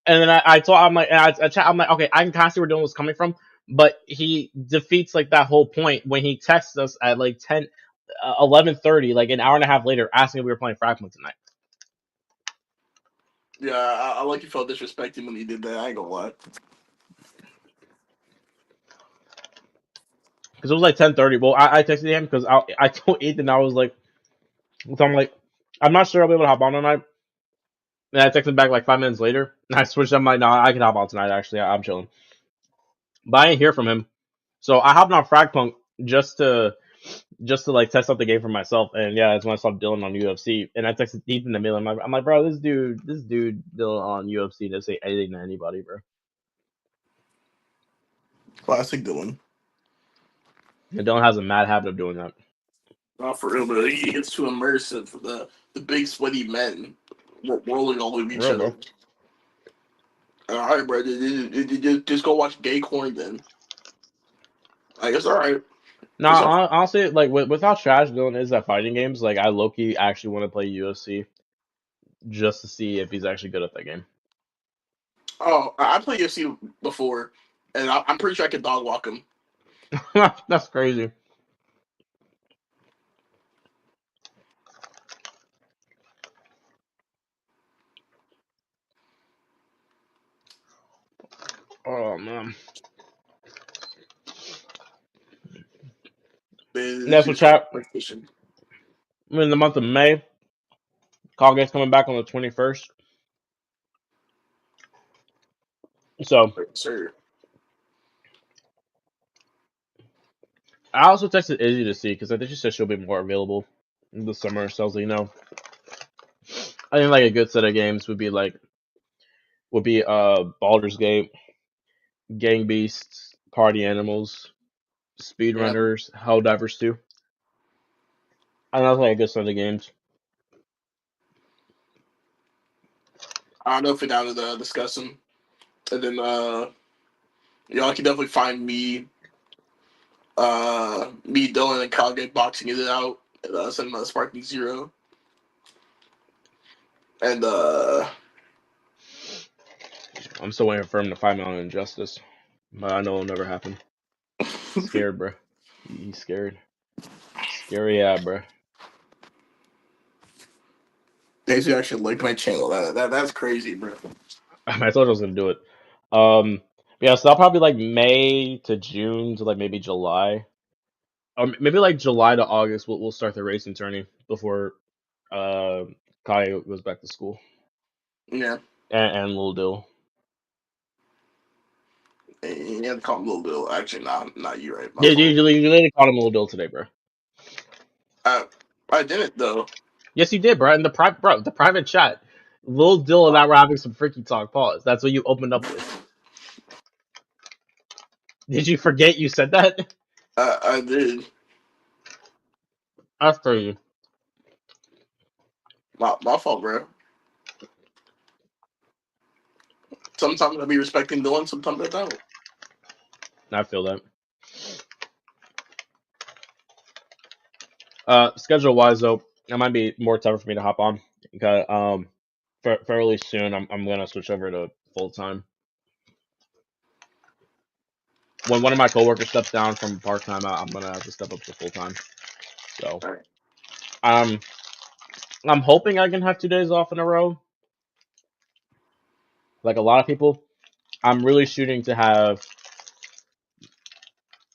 And then I told I'm like, and I'm like, okay, I can kind of see where Dylan was coming from, but he defeats like that whole point when he texts us at like 11:30, like an hour and a half later, asking if we were playing Fragment tonight. Yeah, I like you felt disrespected when you did that. I ain't gonna lie. Because it was like 10:30. Well, I texted him because I told Ethan I was like, so I'm like, I'm not sure I'll be able to hop on tonight. And I texted him back like 5 minutes later, and I switched. I'm like, no, I can hop on tonight. Actually, I'm chilling. But I didn't hear from him, so I hopped on Fragpunk just to like test out the game for myself. And yeah, that's when I saw Dylan on UFC, and I texted Ethan in the middle. I'm like, bro, this dude Dylan on UFC doesn't say anything to anybody, bro. Classic Dylan. And Dylan has a mad habit of doing that. Not for real, but he gets too immersive for the big sweaty men rolling all over For each real, other. bro. All right, bro, just go watch Gay Corn then. Like it's all right. It's all. Nah, honestly, like with how trash Dylan is at fighting games, like I low key actually want to play UFC just to see if he's actually good at that game. Oh, I played UFC before, and I'm pretty sure I could dog walk him. That's crazy. Oh man. This That's what is chat. PlayStation. In the month of May, Colgate's coming back on the 21st. So Sir. I also texted Izzy to see because I think she said she'll be more available in the summer. So I was like, I think like a good set of games would be Baldur's Gate, Gang Beasts, Party Animals, Yeah, Speedrunners, Helldivers 2. I think that's like a good set of games. I don't know if we're down to discuss them, and then y'all can definitely find me, Dylan, and Kyle get boxing it out at Cinema Sparking Zero, and I'm still waiting for him to find me on Injustice, but I know it'll never happen. He's scared, bro. He's scared. Scary, yeah, bro. they actually like my channel. That's crazy, bro. I told you I was gonna do it. Yeah, so that'll probably like May to June to like maybe July, or maybe like July to August. We'll start the racing tourney before uh Kai goes back to school Yeah, and Lil Dill. you have to call him Little Bill. Actually, not you, right? My Yeah, fault. you literally called him Lil Dill today, bro. I I didn't though. Yes, you did, bro. In the private chat, Lil Dill and I were having some freaky talk. Pause. That's what you opened up with. Did you forget you said that? I did. That's crazy. My fault, bro. Sometimes I be respecting Dylan, sometimes I don't. I feel that. Schedule wise though, it might be more tougher for me to hop on because fairly soon I'm gonna switch over to full time. When one of my coworkers steps down from part time, I'm gonna have to step up to full time. So All right. um, I'm hoping I can have 2 days off in a row, like a lot of people. I'm really shooting to have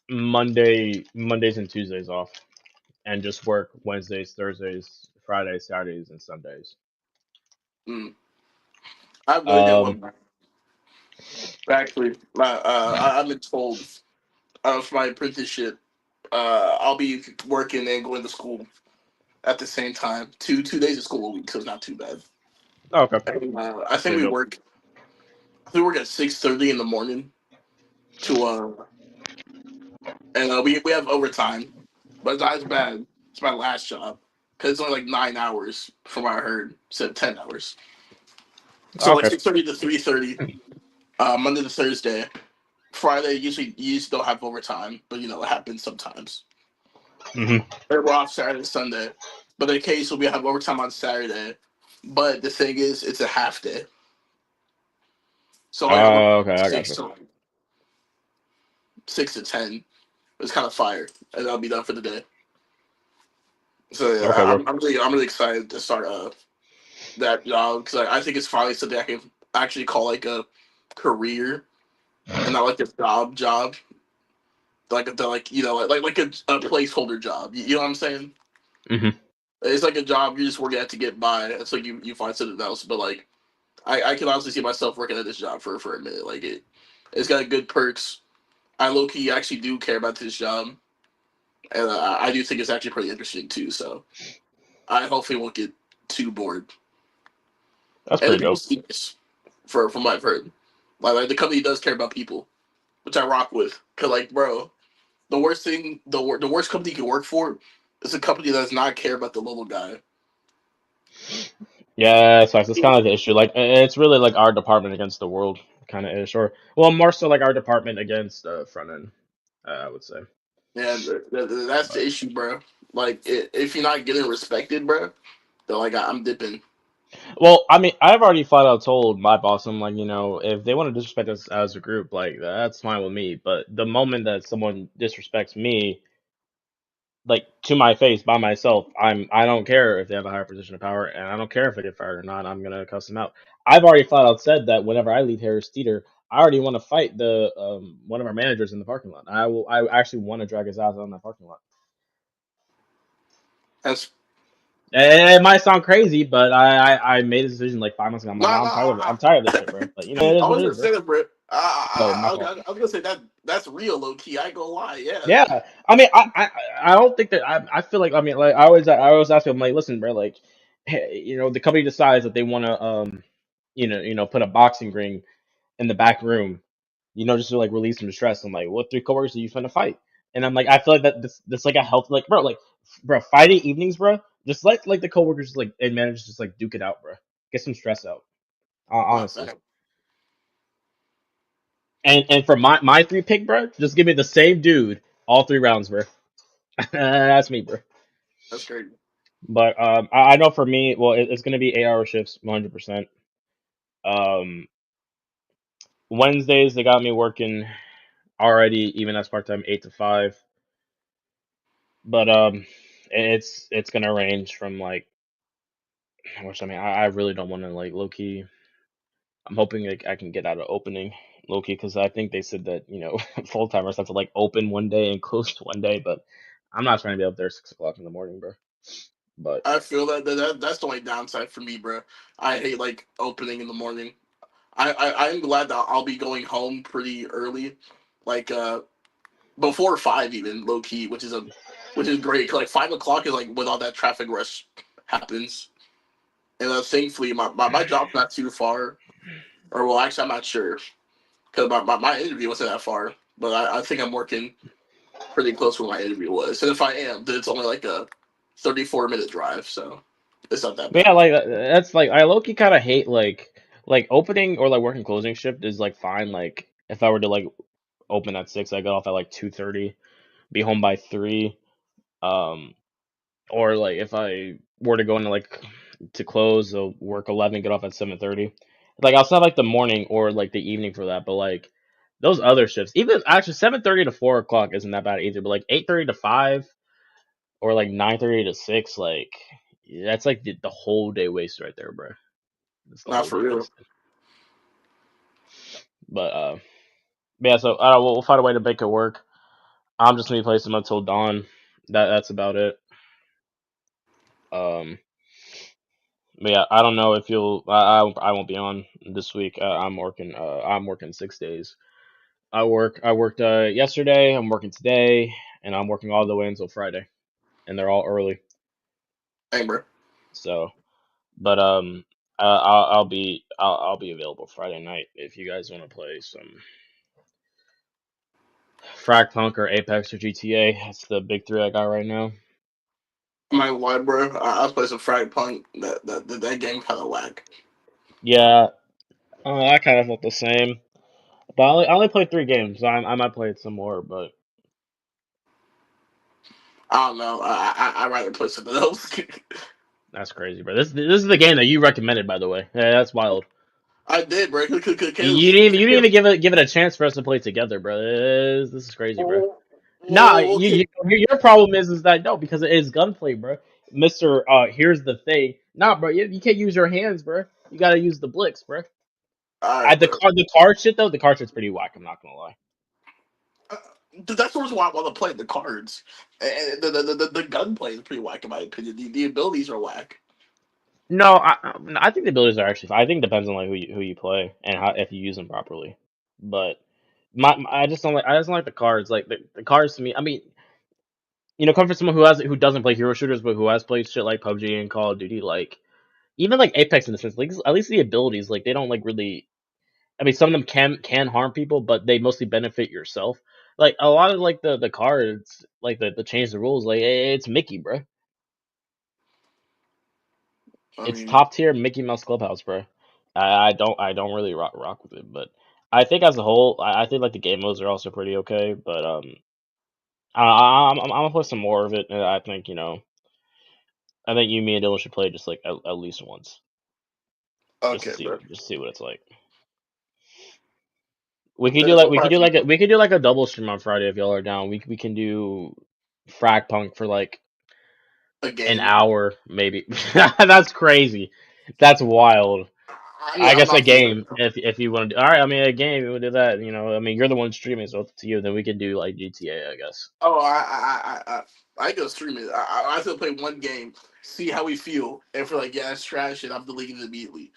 Mondays and Tuesdays off, and just work Wednesdays, Thursdays, Fridays, Saturdays, and Sundays. Mm. I have no idea Um, what. Actually, I've been told for my apprenticeship, I'll be working and going to school at the same time. Two days of school a week, so it's not too bad. okay, And, I that's think pretty we dope. work. I think we work at 6:30 in the morning to and we have overtime, but it's not as bad. It's my last job because it's only like 9 hours from what I heard, instead of 10 hours. So like Okay. 6:30 to 3:30, Monday to Thursday. Friday usually you just don't have overtime, but it happens sometimes. hmm We're off Saturday and Sunday, but in case we have overtime on Saturday. But the thing is, it's a half day, so I got to work Okay, I got six you. to 6 to 10. It's kind of fire, and I'll be done for the day. So yeah, Okay, work. I'm really excited to start that job because I think it's finally something I can actually call like a career and not like a job, like like a placeholder job. You know what I'm saying? hmm It's like a job you're just working at to get by. It's like you find something else, but like I can honestly see myself working at this job for a minute. Like it's got good perks. I low key actually do care about this job, and I do think it's actually pretty interesting too. So I hopefully won't get too bored. That's And the pretty people dope. see this from what I've heard. Like the company does care about people, which I rock with. Cause like, bro, the worst thing, the worst company you can work for is a company that does not care about the little guy. Yeah, it's nice. It's kind of the issue. Like, it's really like our department against the world kind of ish, or well, more so like our department against front end. I would say. Yeah, that's the But issue, bro. Like, if you're not getting respected, bro, then like I'm dipping. well, I mean, I've already flat out told my boss, I'm like, if they want to disrespect us as a group, like that's fine with me. But the moment that someone disrespects me, like to my face by myself, I don't care if they have a higher position of power, and I don't care if I get fired or not. I'm gonna cuss them out. I've already flat out said that whenever I leave Harris Teeter, I already want to fight the one of our managers in the parking lot. I will. I actually want to drag his ass out in that parking lot. That's It might sound crazy, but I made a decision like 5 months ago. I'm like, nah, nah, I'm tired nah. of it. I'm tired of this shit, bro. But it I is what was it gonna is, bro. say that, bro. Oh, my fault. I was gonna say that's real low key. I ain't gonna lie. Yeah, Yeah, I mean, I don't think that I feel like I mean like I always ask them like, listen, bro, like, hey, the company decides that they want to put a boxing ring in the back room, just to like release some stress. I'm like, what three coworkers are you trying to fight? And I'm like, I feel like that's like a health bro, Friday evenings, bro, just let like the coworkers like and managers just like duke it out, bro, get some stress out, nah, honestly. fact. And for my three pick, bro, just give me the same dude all 3 rounds, bro. That's me, bro. That's crazy. But I know for me, well, it's going to be 8 hour shifts, 100%. Um, Wednesdays they got me working already, even as part time, 8 to 5. But it's gonna range from like, which I mean, I really don't want to like low key. I'm hoping like I can get out of opening low key because I think they said that full timers have to like open one day and close one day, but I'm not trying to be up there 6 o'clock in the morning, bro. But I feel that's the only downside for me, bro. I hate like opening in the morning. I'm glad that I'll be going home pretty early, like before 5 even low key, which is great. 'Cause, like 5 o'clock is like when all that traffic rush happens, and thankfully my job's not too far. Or well, actually, I'm not sure because my interview wasn't that far, but I think I'm working pretty close to where my interview was. And if I am, then it's only like a 34-minute drive, so it's not that But yeah, bad. like that's like I low key kind of hate like opening or like working closing shift is like fine. Like if I were to like open at 6, I got off at like 2:30, be home by 3. Um, or like if I were to go into like to close, so work 11, get off at 7:30. Like I'll still have like the morning or like the evening for that. But like those other shifts, even actually 7:30 to 4 o'clock isn't that bad either. But like 8:30 to 5 or like 9:30 to 6, like that's like the whole day wasted right there, bro. It's the Not whole for day real. wasted. But yeah, so I don't, we'll find a way to make it work. I'm just gonna be playing some until dawn. That's about it. Um, but yeah, I don't know if you'll. I won't be on this week. I'm working. I'm working 6 days. I worked yesterday. I'm working today, and I'm working all the way until Friday, and they're all early. Hey, bro. So, but I'll be available Friday night if you guys want to play some Frag Punk or Apex or GTA. That's the big three I got right now. I'm not gonna lie, bro. I was playing some Frag Punk. That game kind of whack. Yeah, I kind of felt the same. But I only played 3 games. So I might play it some more, but I don't know. I'd rather play something else. that's crazy, bro. This is the game that you recommended, by the way. Yeah, that's wild. I did, bro. You didn't even give it a chance for us to play together, bro. This is crazy, bro. Nah, Okay. your problem is that no, because it is gunplay, bro. Mister, here's the thing. Nah, bro, you can't use your hands, bro. You gotta use the blicks, bro. All right, bro. The card shit though, the card shit's pretty whack. I'm not gonna lie. Uh, that's the reason why I want to play the cards. And the gunplay is pretty whack in my opinion. The abilities are whack. No, I think the abilities are actually fine. I think it depends on like who you play and how if you use them properly. But I just don't like the cards. Like the cards to me. I mean, come from someone who doesn't play hero shooters but who has played shit like PUBG and Call of Duty, like even like Apex in the sense, like at least the abilities, like they don't like really. I mean, some of them can harm people, but they mostly benefit yourself. Like a lot of like the cards, like the change the rules, like it's Mickey, bro. I It's mean, top tier Mickey Mouse Clubhouse, bro. I don't really rock with it, but I think as a whole, I think like the game modes are also pretty okay. But I'm gonna play some more of it, and I think you, me, and Dylan should play just like at least once, okay, bro. just to see what it's like. There's no problem. We could do like a double stream on Friday if y'all are down. We can do Frag Punk for like A an game. hour maybe. That's crazy. That's wild. I mean, I I'm guess a not for it. game if you want to do. All right, I mean a game. We would do that. I mean you're the one streaming, so it's up to you. Then we could do like GTA, I guess. Oh, I go stream it. I still play one game, see how we feel, and if we're like, yeah, it's trash, and I'm deleting it immediately.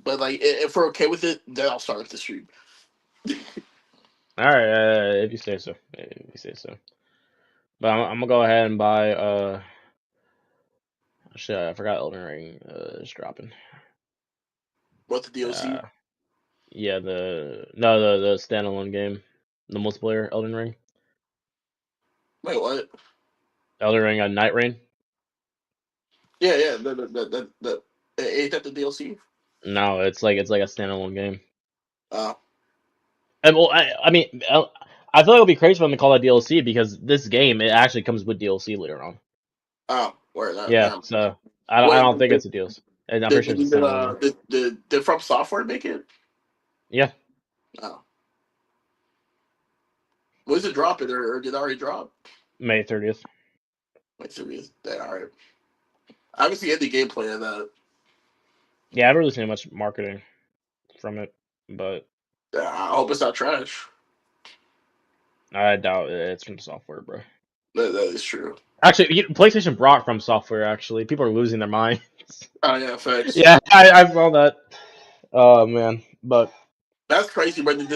But like, if we're okay with it, then I'll start the stream. All right, if you say so. If you say so. But I'm gonna go ahead and buy. Shit, I forgot Elden Ring is dropping. What the DLC? Uh, yeah, the no the standalone game, the multiplayer Elden Ring. Wait, what? Elden Ring on Night Rain. Yeah, yeah. Ain't that the DLC? No, it's like a standalone game. Oh, Well, I mean, I feel like it'll be crazy for them to call that DLC because this game it actually comes with DLC later on. oh, where that? Yeah, Now, so I wait, don't think it's a DLC. And I'm pretty sure it's a standalone game. did From Software make it? Yeah, Oh, was it dropping or did it already drop? May 30th. Wait, serious? That all right? I haven't seen any gameplay of that. Yeah, I haven't really seen much marketing from it, but I hope it's not trash. I doubt it's from software, bro. That is true. Actually, PlayStation brought from software. Actually, people are losing their minds. Oh yeah, facts. Yeah, I saw that. Oh man, but That's crazy, bro. They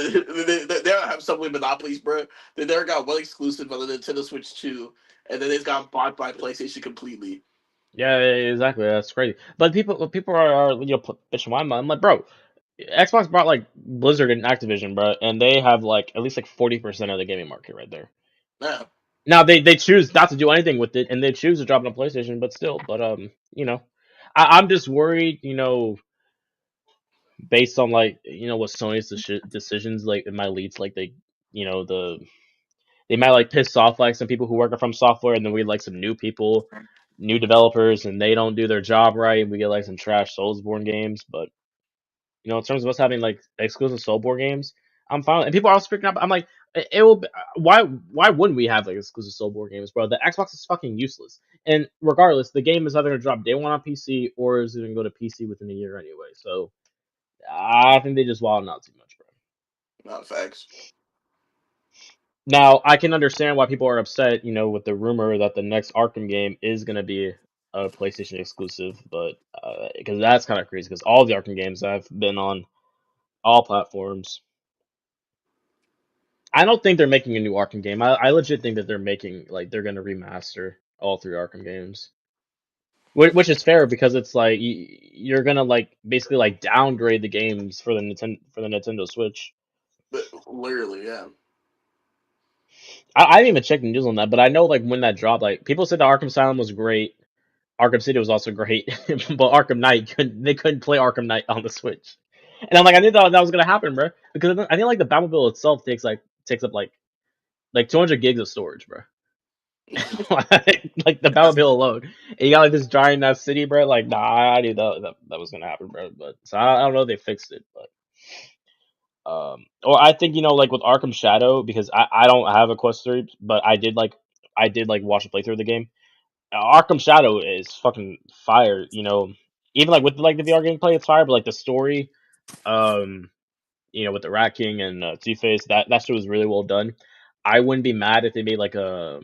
don't have some with monopolies, bro. They never got one exclusive on the Nintendo Switch 2, and then it's got bought by PlayStation completely. yeah, exactly. That's crazy. But people are bitching why I'm like, bro, Xbox brought like Blizzard and Activision, bro, and they have like at least like 40% of the gaming market right there. Yeah. Now they choose not to do anything with it, and they choose to drop it on PlayStation, but still, I'm just worried, based on like what Sony's decisions like it might lead to like they might like piss off like some people who work from software, and then we like some new people, new developers, and they don't do their job right, and we get like some trash Soulsborne games. But in terms of us having like exclusive Soulsborne games, I'm fine. And people are also speaking up. I'm like, It will. Why wouldn't we have like exclusive solo board games, bro? The Xbox is fucking useless. And regardless, the game is either gonna drop day one on PC or is it gonna go to PC within a year anyway. So I think they just wilding out too much, bro. Not facts. Now I can understand why people are upset, with the rumor that the next Arkham game is gonna be a PlayStation exclusive, but because that's kind of crazy. Because all the Arkham games have been on all platforms. I don't think they're making a new Arkham game. I legit think that they're gonna remaster all three Arkham games, which is fair because it's like you're gonna like basically like downgrade the games for the Nintendo Switch. But literally, yeah. I didn't even check the news on that, but I know like when that dropped, like people said the Arkham Asylum was great. Arkham City was also great, but Arkham Knight couldn't play Arkham Knight on the Switch. And I'm like, I knew that was gonna happen, bro, because I think like the Batmobile itself takes up like 200 gigs of storage, bro. Like the Batmobile alone, and you got like this giant ass city, bro. Like, nah, I knew that was gonna happen, bro. But so I don't know if they fixed it, but or I think like with Arkham Shadow because I don't have a Quest 3, but I did like watch a playthrough of the game. Arkham Shadow is fucking fire, even like with like the VR gameplay, it's fire, but like the story, um, with the Rat King and Two Face, that shit was really well done. I wouldn't be mad if they made like a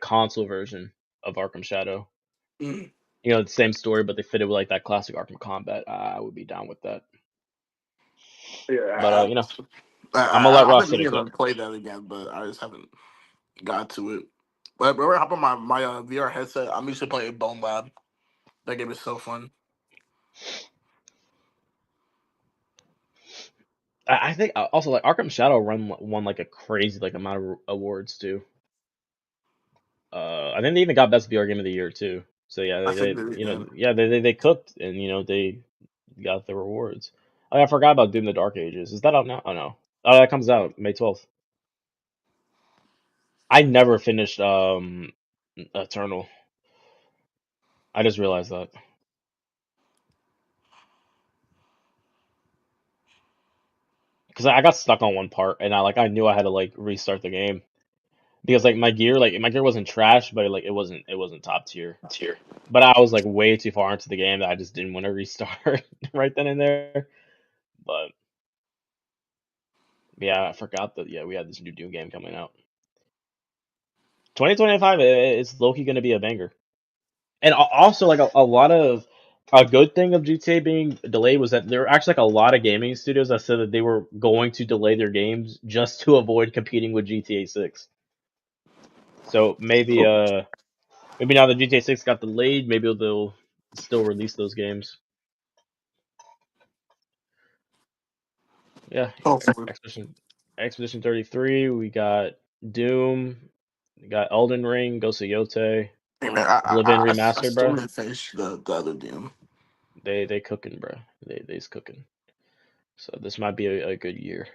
console version of Arkham Shadow. Mm. The same story, but they fit it with like that classic Arkham combat. I would be down with that. But Yeah, I'm gonna let I've Ross been sit meaning into to it. play that again, but I just haven't got to it. But remember, hop on my VR headset. I'm used to playing Bone Lab. That game is so fun. I think also like Arkham Shadow Run won like a crazy like amount of awards too. I think they even got best VR game of the year too. So yeah, I they think that yeah. yeah they cooked and they got the rewards. Oh, I forgot about Doom the Dark Ages. Is that out now? Oh no. Oh, that comes out May 12th. I never finished Eternal. I just realized that because I got stuck on one part and I knew I had to like restart the game because like my gear wasn't trash, but like it wasn't top tier. It's here. But I was like way too far into the game that I just didn't want to restart right then and there. But yeah, I forgot that we had this new Doom game coming out. 2025 is low-key gonna be a banger. And also like a lot of a good thing of GTA being delayed was that there were actually like a lot of gaming studios that said that they were going to delay their games just to avoid competing with GTA 6. So maybe now that GTA 6 got delayed, maybe they'll still release those games. Yeah, Hopefully. Expedition 33, we got Doom, we got Elden Ring, Ghost of Yotei, Hey man, Oblivion I remastered, still bro. didn't finish the other Doom. They cooking, bro. They's cooking. So this might be a good year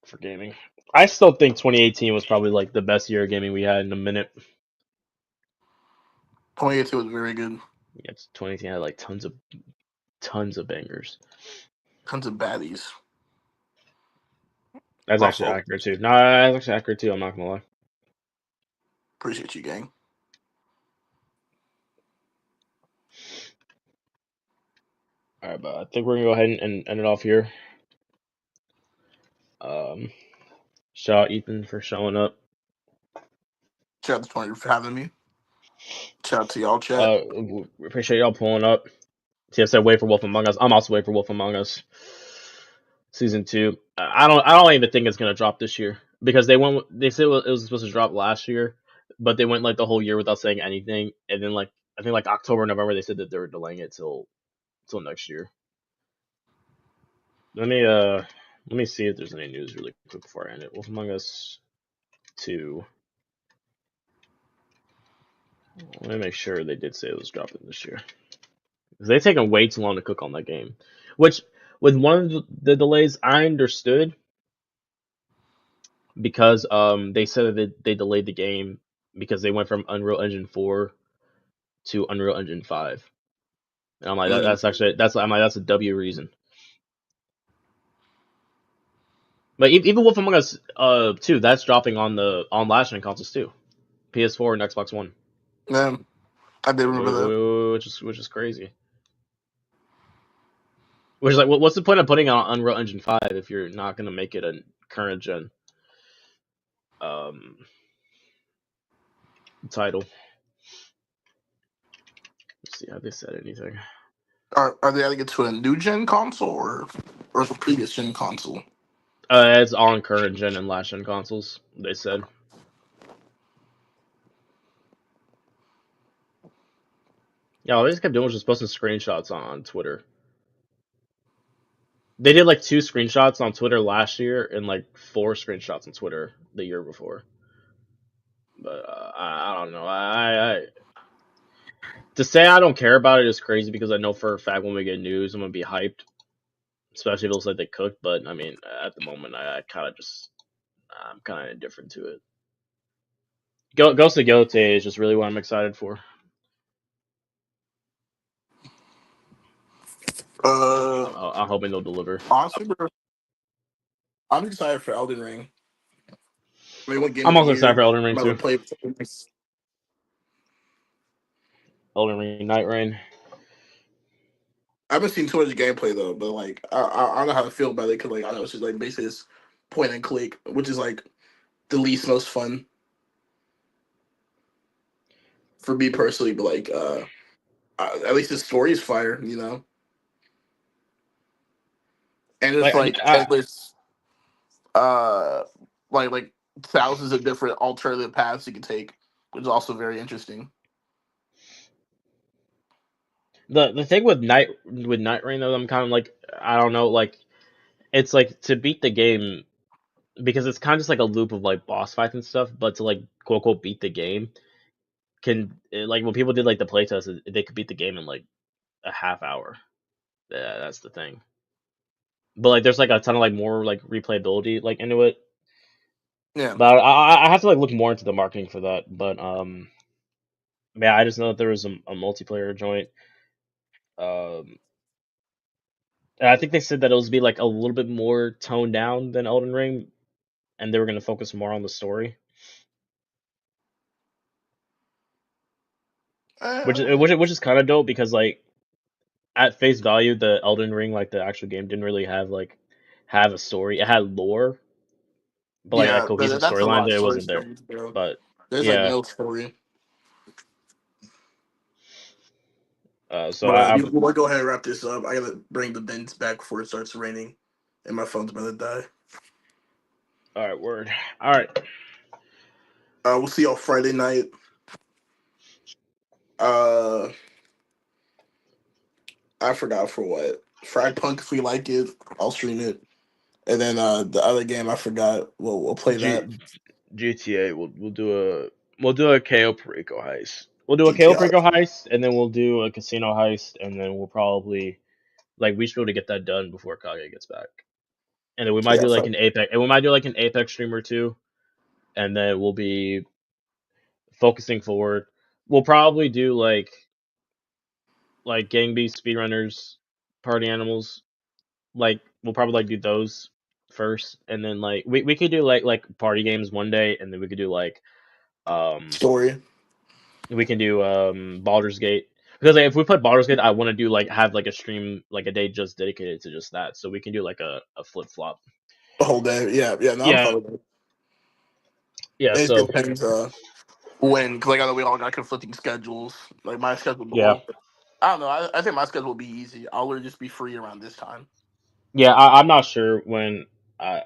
for gaming. I still think 2018 was probably like the best year of gaming we had in a minute. 2018 was very good. Yeah, 2018 had like tons of bangers. Tons of baddies. That's My actually fault. accurate too. No, that's actually accurate too. I'm not gonna lie. Appreciate you, gang. All right, but I think we're gonna go ahead and end it off here. Um, Shout out Ethan for showing up. Shout out to 20 for having me. Shout out to y'all, chat. We appreciate y'all pulling up. TF said wait for Wolf Among Us. I'm also waiting for Wolf Among Us season two. I don't even think it's gonna drop this year because they said it was supposed to drop last year, but they went like the whole year without saying anything, and then like I think like October, November they said that they were delaying it till next year. Let me see if there's any news really quick before I end it. Wolf Among Us 2. Let me make sure they did say it was dropping this year. They've taken way too long to cook on that game. Which, with one of the delays, I understood because they said that they delayed the game because they went from Unreal Engine 4 to Unreal Engine 5. And I'm like, Mm. that's a W reason. But even Wolf Among Us 2, that's dropping on last gen consoles too, PS4 and Xbox One, Yeah, I did remember that. which is crazy. Which is like, what's the point of putting on Unreal Engine 5 if you're not gonna make it a current gen um title? Let's see, have they said anything? Are they adding it to a new gen console or the previous gen console? It's on current gen and last gen consoles. They said. Yeah, all they just kept doing was just posting screenshots on Twitter. They did like 2 screenshots on Twitter last year and like 4 screenshots on Twitter the year before. But I don't know. To say I don't care about it is crazy because I know for a fact when we get news, I'm gonna be hyped, especially if it looks like they cooked. But I mean, at the moment, I kind of just I'm kind of indifferent to it. Ghost of Gote is just really what I'm excited for. Uh, I'm hoping they'll deliver. honestly, bro, I'm excited for Elden Ring. I mean, what game of I'm the also excited year? for Elden Ring I'm about too. to play. Elden Ring, Night Rain. I haven't seen too much gameplay though, but like I don't know how to feel about it because like I know it's just like basically this point and click, which is like the least most fun for me personally. But like at least the story is fire, you know, and it's Like like I, endless uh like thousands of different alternative paths you can take, which is also very interesting. the thing with Night Rain though, I'm kind of like I don't know, like it's like to beat the game because it's kind of just like a loop of like boss fights and stuff, but to like quote unquote beat the game like when people did like the playtest, they could beat the game in like a half hour. Yeah, that's the thing. But like there's like a ton of like more like replayability like into it. Yeah, But I have to like look more into the marketing for that. But yeah, I just know that there was a multiplayer joint. Um, and I think they said that it was be like a little bit more toned down than Elden Ring, and they were going to focus more on the story, uh, which is kind of dope because like at face value, the Elden Ring like the actual game didn't really have a story. It had lore, but like a yeah. cohesive That's a lot storyline of that it story wasn't there. stories, bro. But There's like yeah, no story. so But I we'll go ahead and wrap this up. I gotta bring the dents back before it starts raining, and my phone's about to die. all right, word. All right, We'll see y'all Friday night. Uh, I forgot for what. Frag Punk, if we like it, I'll stream it. And then the other game I forgot. We'll play that. G- GTA. We'll do a KO Perico heist. We'll do a KO GTA. Perico heist, and then we'll do a casino heist, and then we'll probably like we should be able to get that done before Kage gets back. And then we might Yeah, do like so an Apex, and we might do like an Apex stream or two, and then we'll be focusing forward. We'll probably do like Gang Beast speedrunners, party animals. Like we'll probably like do those first, and then like we could do like party games one day, and then we could do like um story. we can do Baldur's Gate because like, if we put Baldur's Gate, I want to do like have like a stream like a day just dedicated to just that, so we can do like a flip flop. The whole day. Yeah, yeah. No, I'm Yeah, fine with that. yeah. It So depends when, because like I know we all got conflicting schedules. Like my schedule, yeah, well, I don't know. I think my schedule will be easy. I'll literally just be free around this time. yeah. I'm not sure when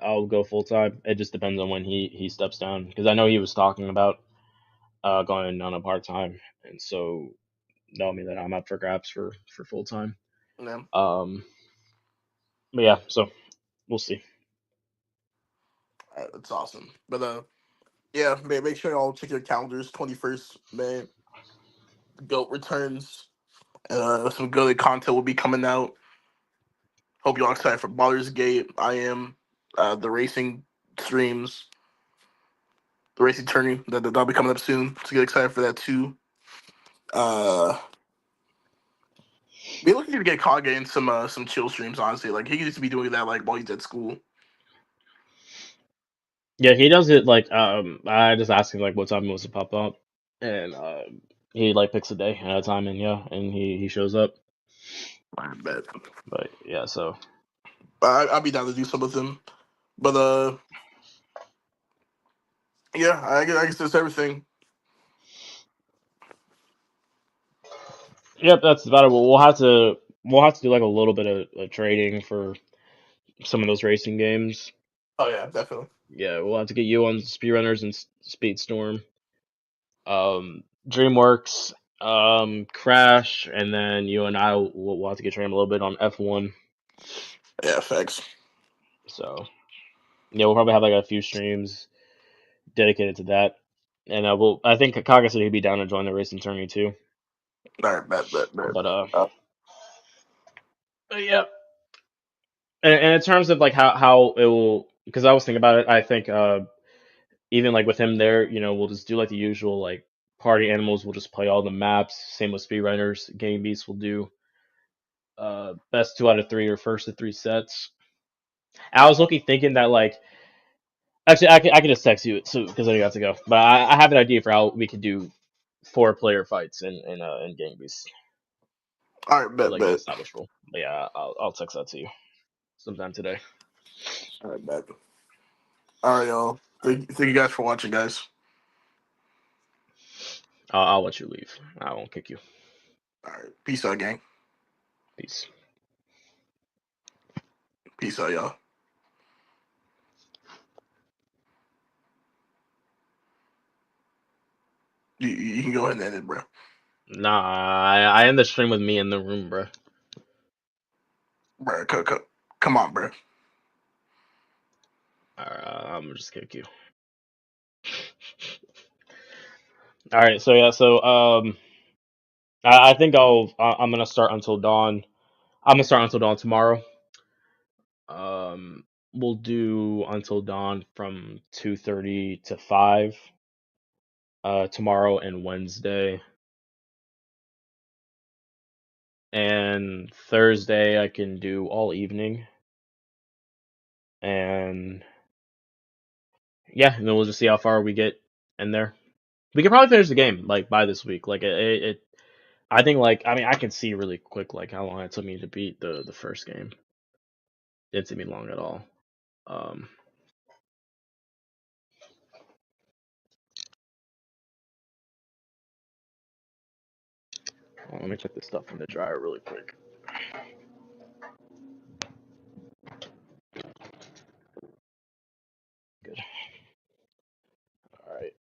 I'll go full time. It just depends on when he steps down because I know he was talking about going on a part time, and so that'll mean that I'm up for grabs for full time. Yeah, Um, but yeah, so we'll see. that's awesome. But yeah, make sure y'all check your calendars. 21st May, Goat returns. Some good content will be coming out. Hope y'all excited for Baldur's Gate. I am. The racing streams, the racing tourney that'll be coming up soon. So get excited for that too. Uh, be looking to get Kage in some chill streams. Honestly, like he used to be doing that like while he's at school. Yeah, he does it like I just ask him like what time he wants to pop up, and he like picks a day at a time, and yeah, and he shows up. I bet. But yeah, so I'll be down to do some with him. But yeah, I guess that's everything. yep, that's about it. We'll have to do like a little bit of trading for some of those racing games. Oh yeah, definitely. Yeah, we'll have to get you on Speedrunners and Speedstorm, DreamWorks, Crash, and then you and I will have to get trained a little bit on F1. Yeah, facts. So yeah, we'll probably have like a few streams dedicated to that. And I think Kaga said he'd be down to join the racing tourney too. All right, bet. But Uh, yeah. And in terms of like how it will, because I was thinking about it, I think even like with him there, we'll just do like the usual like party animals. We'll just play all the maps. Same with speedrunners. Game beasts will do best 2 out of 3 or first to 3 sets. I was looking thinking that like actually I could just text you so because I got to go, but I have an idea for how we could do 4 player fights in game beasts all right, for like the bet. established rule. But yeah, I'll text that to you sometime today. All right, bet. All right, y'all. All right, Thank you guys for watching, guys. I'll let you leave. I won't kick you. All right, peace out, gang. Peace. Peace out, y'all. You can go ahead and end it, bro. Nah, I end the stream with me in the room, bro. Bro, come on, bro. I'm gonna just kick you. All right, so yeah, so I think I'm gonna start until dawn. I'm gonna start until dawn tomorrow. Um, we'll do until dawn from 2:30 to 5. Tomorrow and Wednesday, and Thursday I can do all evening, and yeah, and then we'll just see how far we get in there. We can probably finish the game like by this week. Like I think like I mean I can see really quick like how long it took me to beat the first game. It didn't take me long at all. Um, let me check this stuff in the dryer really quick. Good. All right.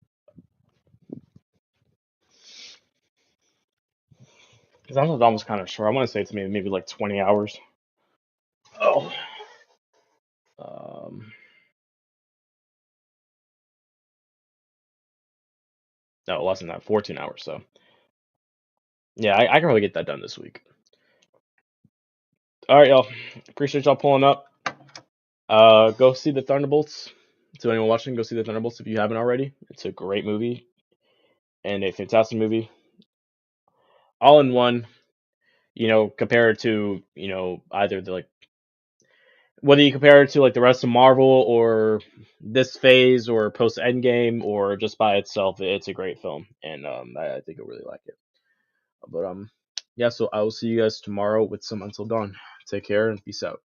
Because that was almost kind of short. I want to say it's maybe like 20 hours. Oh. Um, no, less than that. 14 hours. So yeah, I can really get that done this week. All right, y'all. Appreciate y'all pulling up. Go see the Thunderbolts. To anyone watching, go see the Thunderbolts if you haven't already. It's a great movie and a fantastic movie, all in one. Compared to either the like whether you compare it to like the rest of Marvel or this phase or post Endgame or just by itself, it's a great film, and I think you'll really like it. But yeah, so I will see you guys tomorrow with some Until Dawn. Take care and peace out.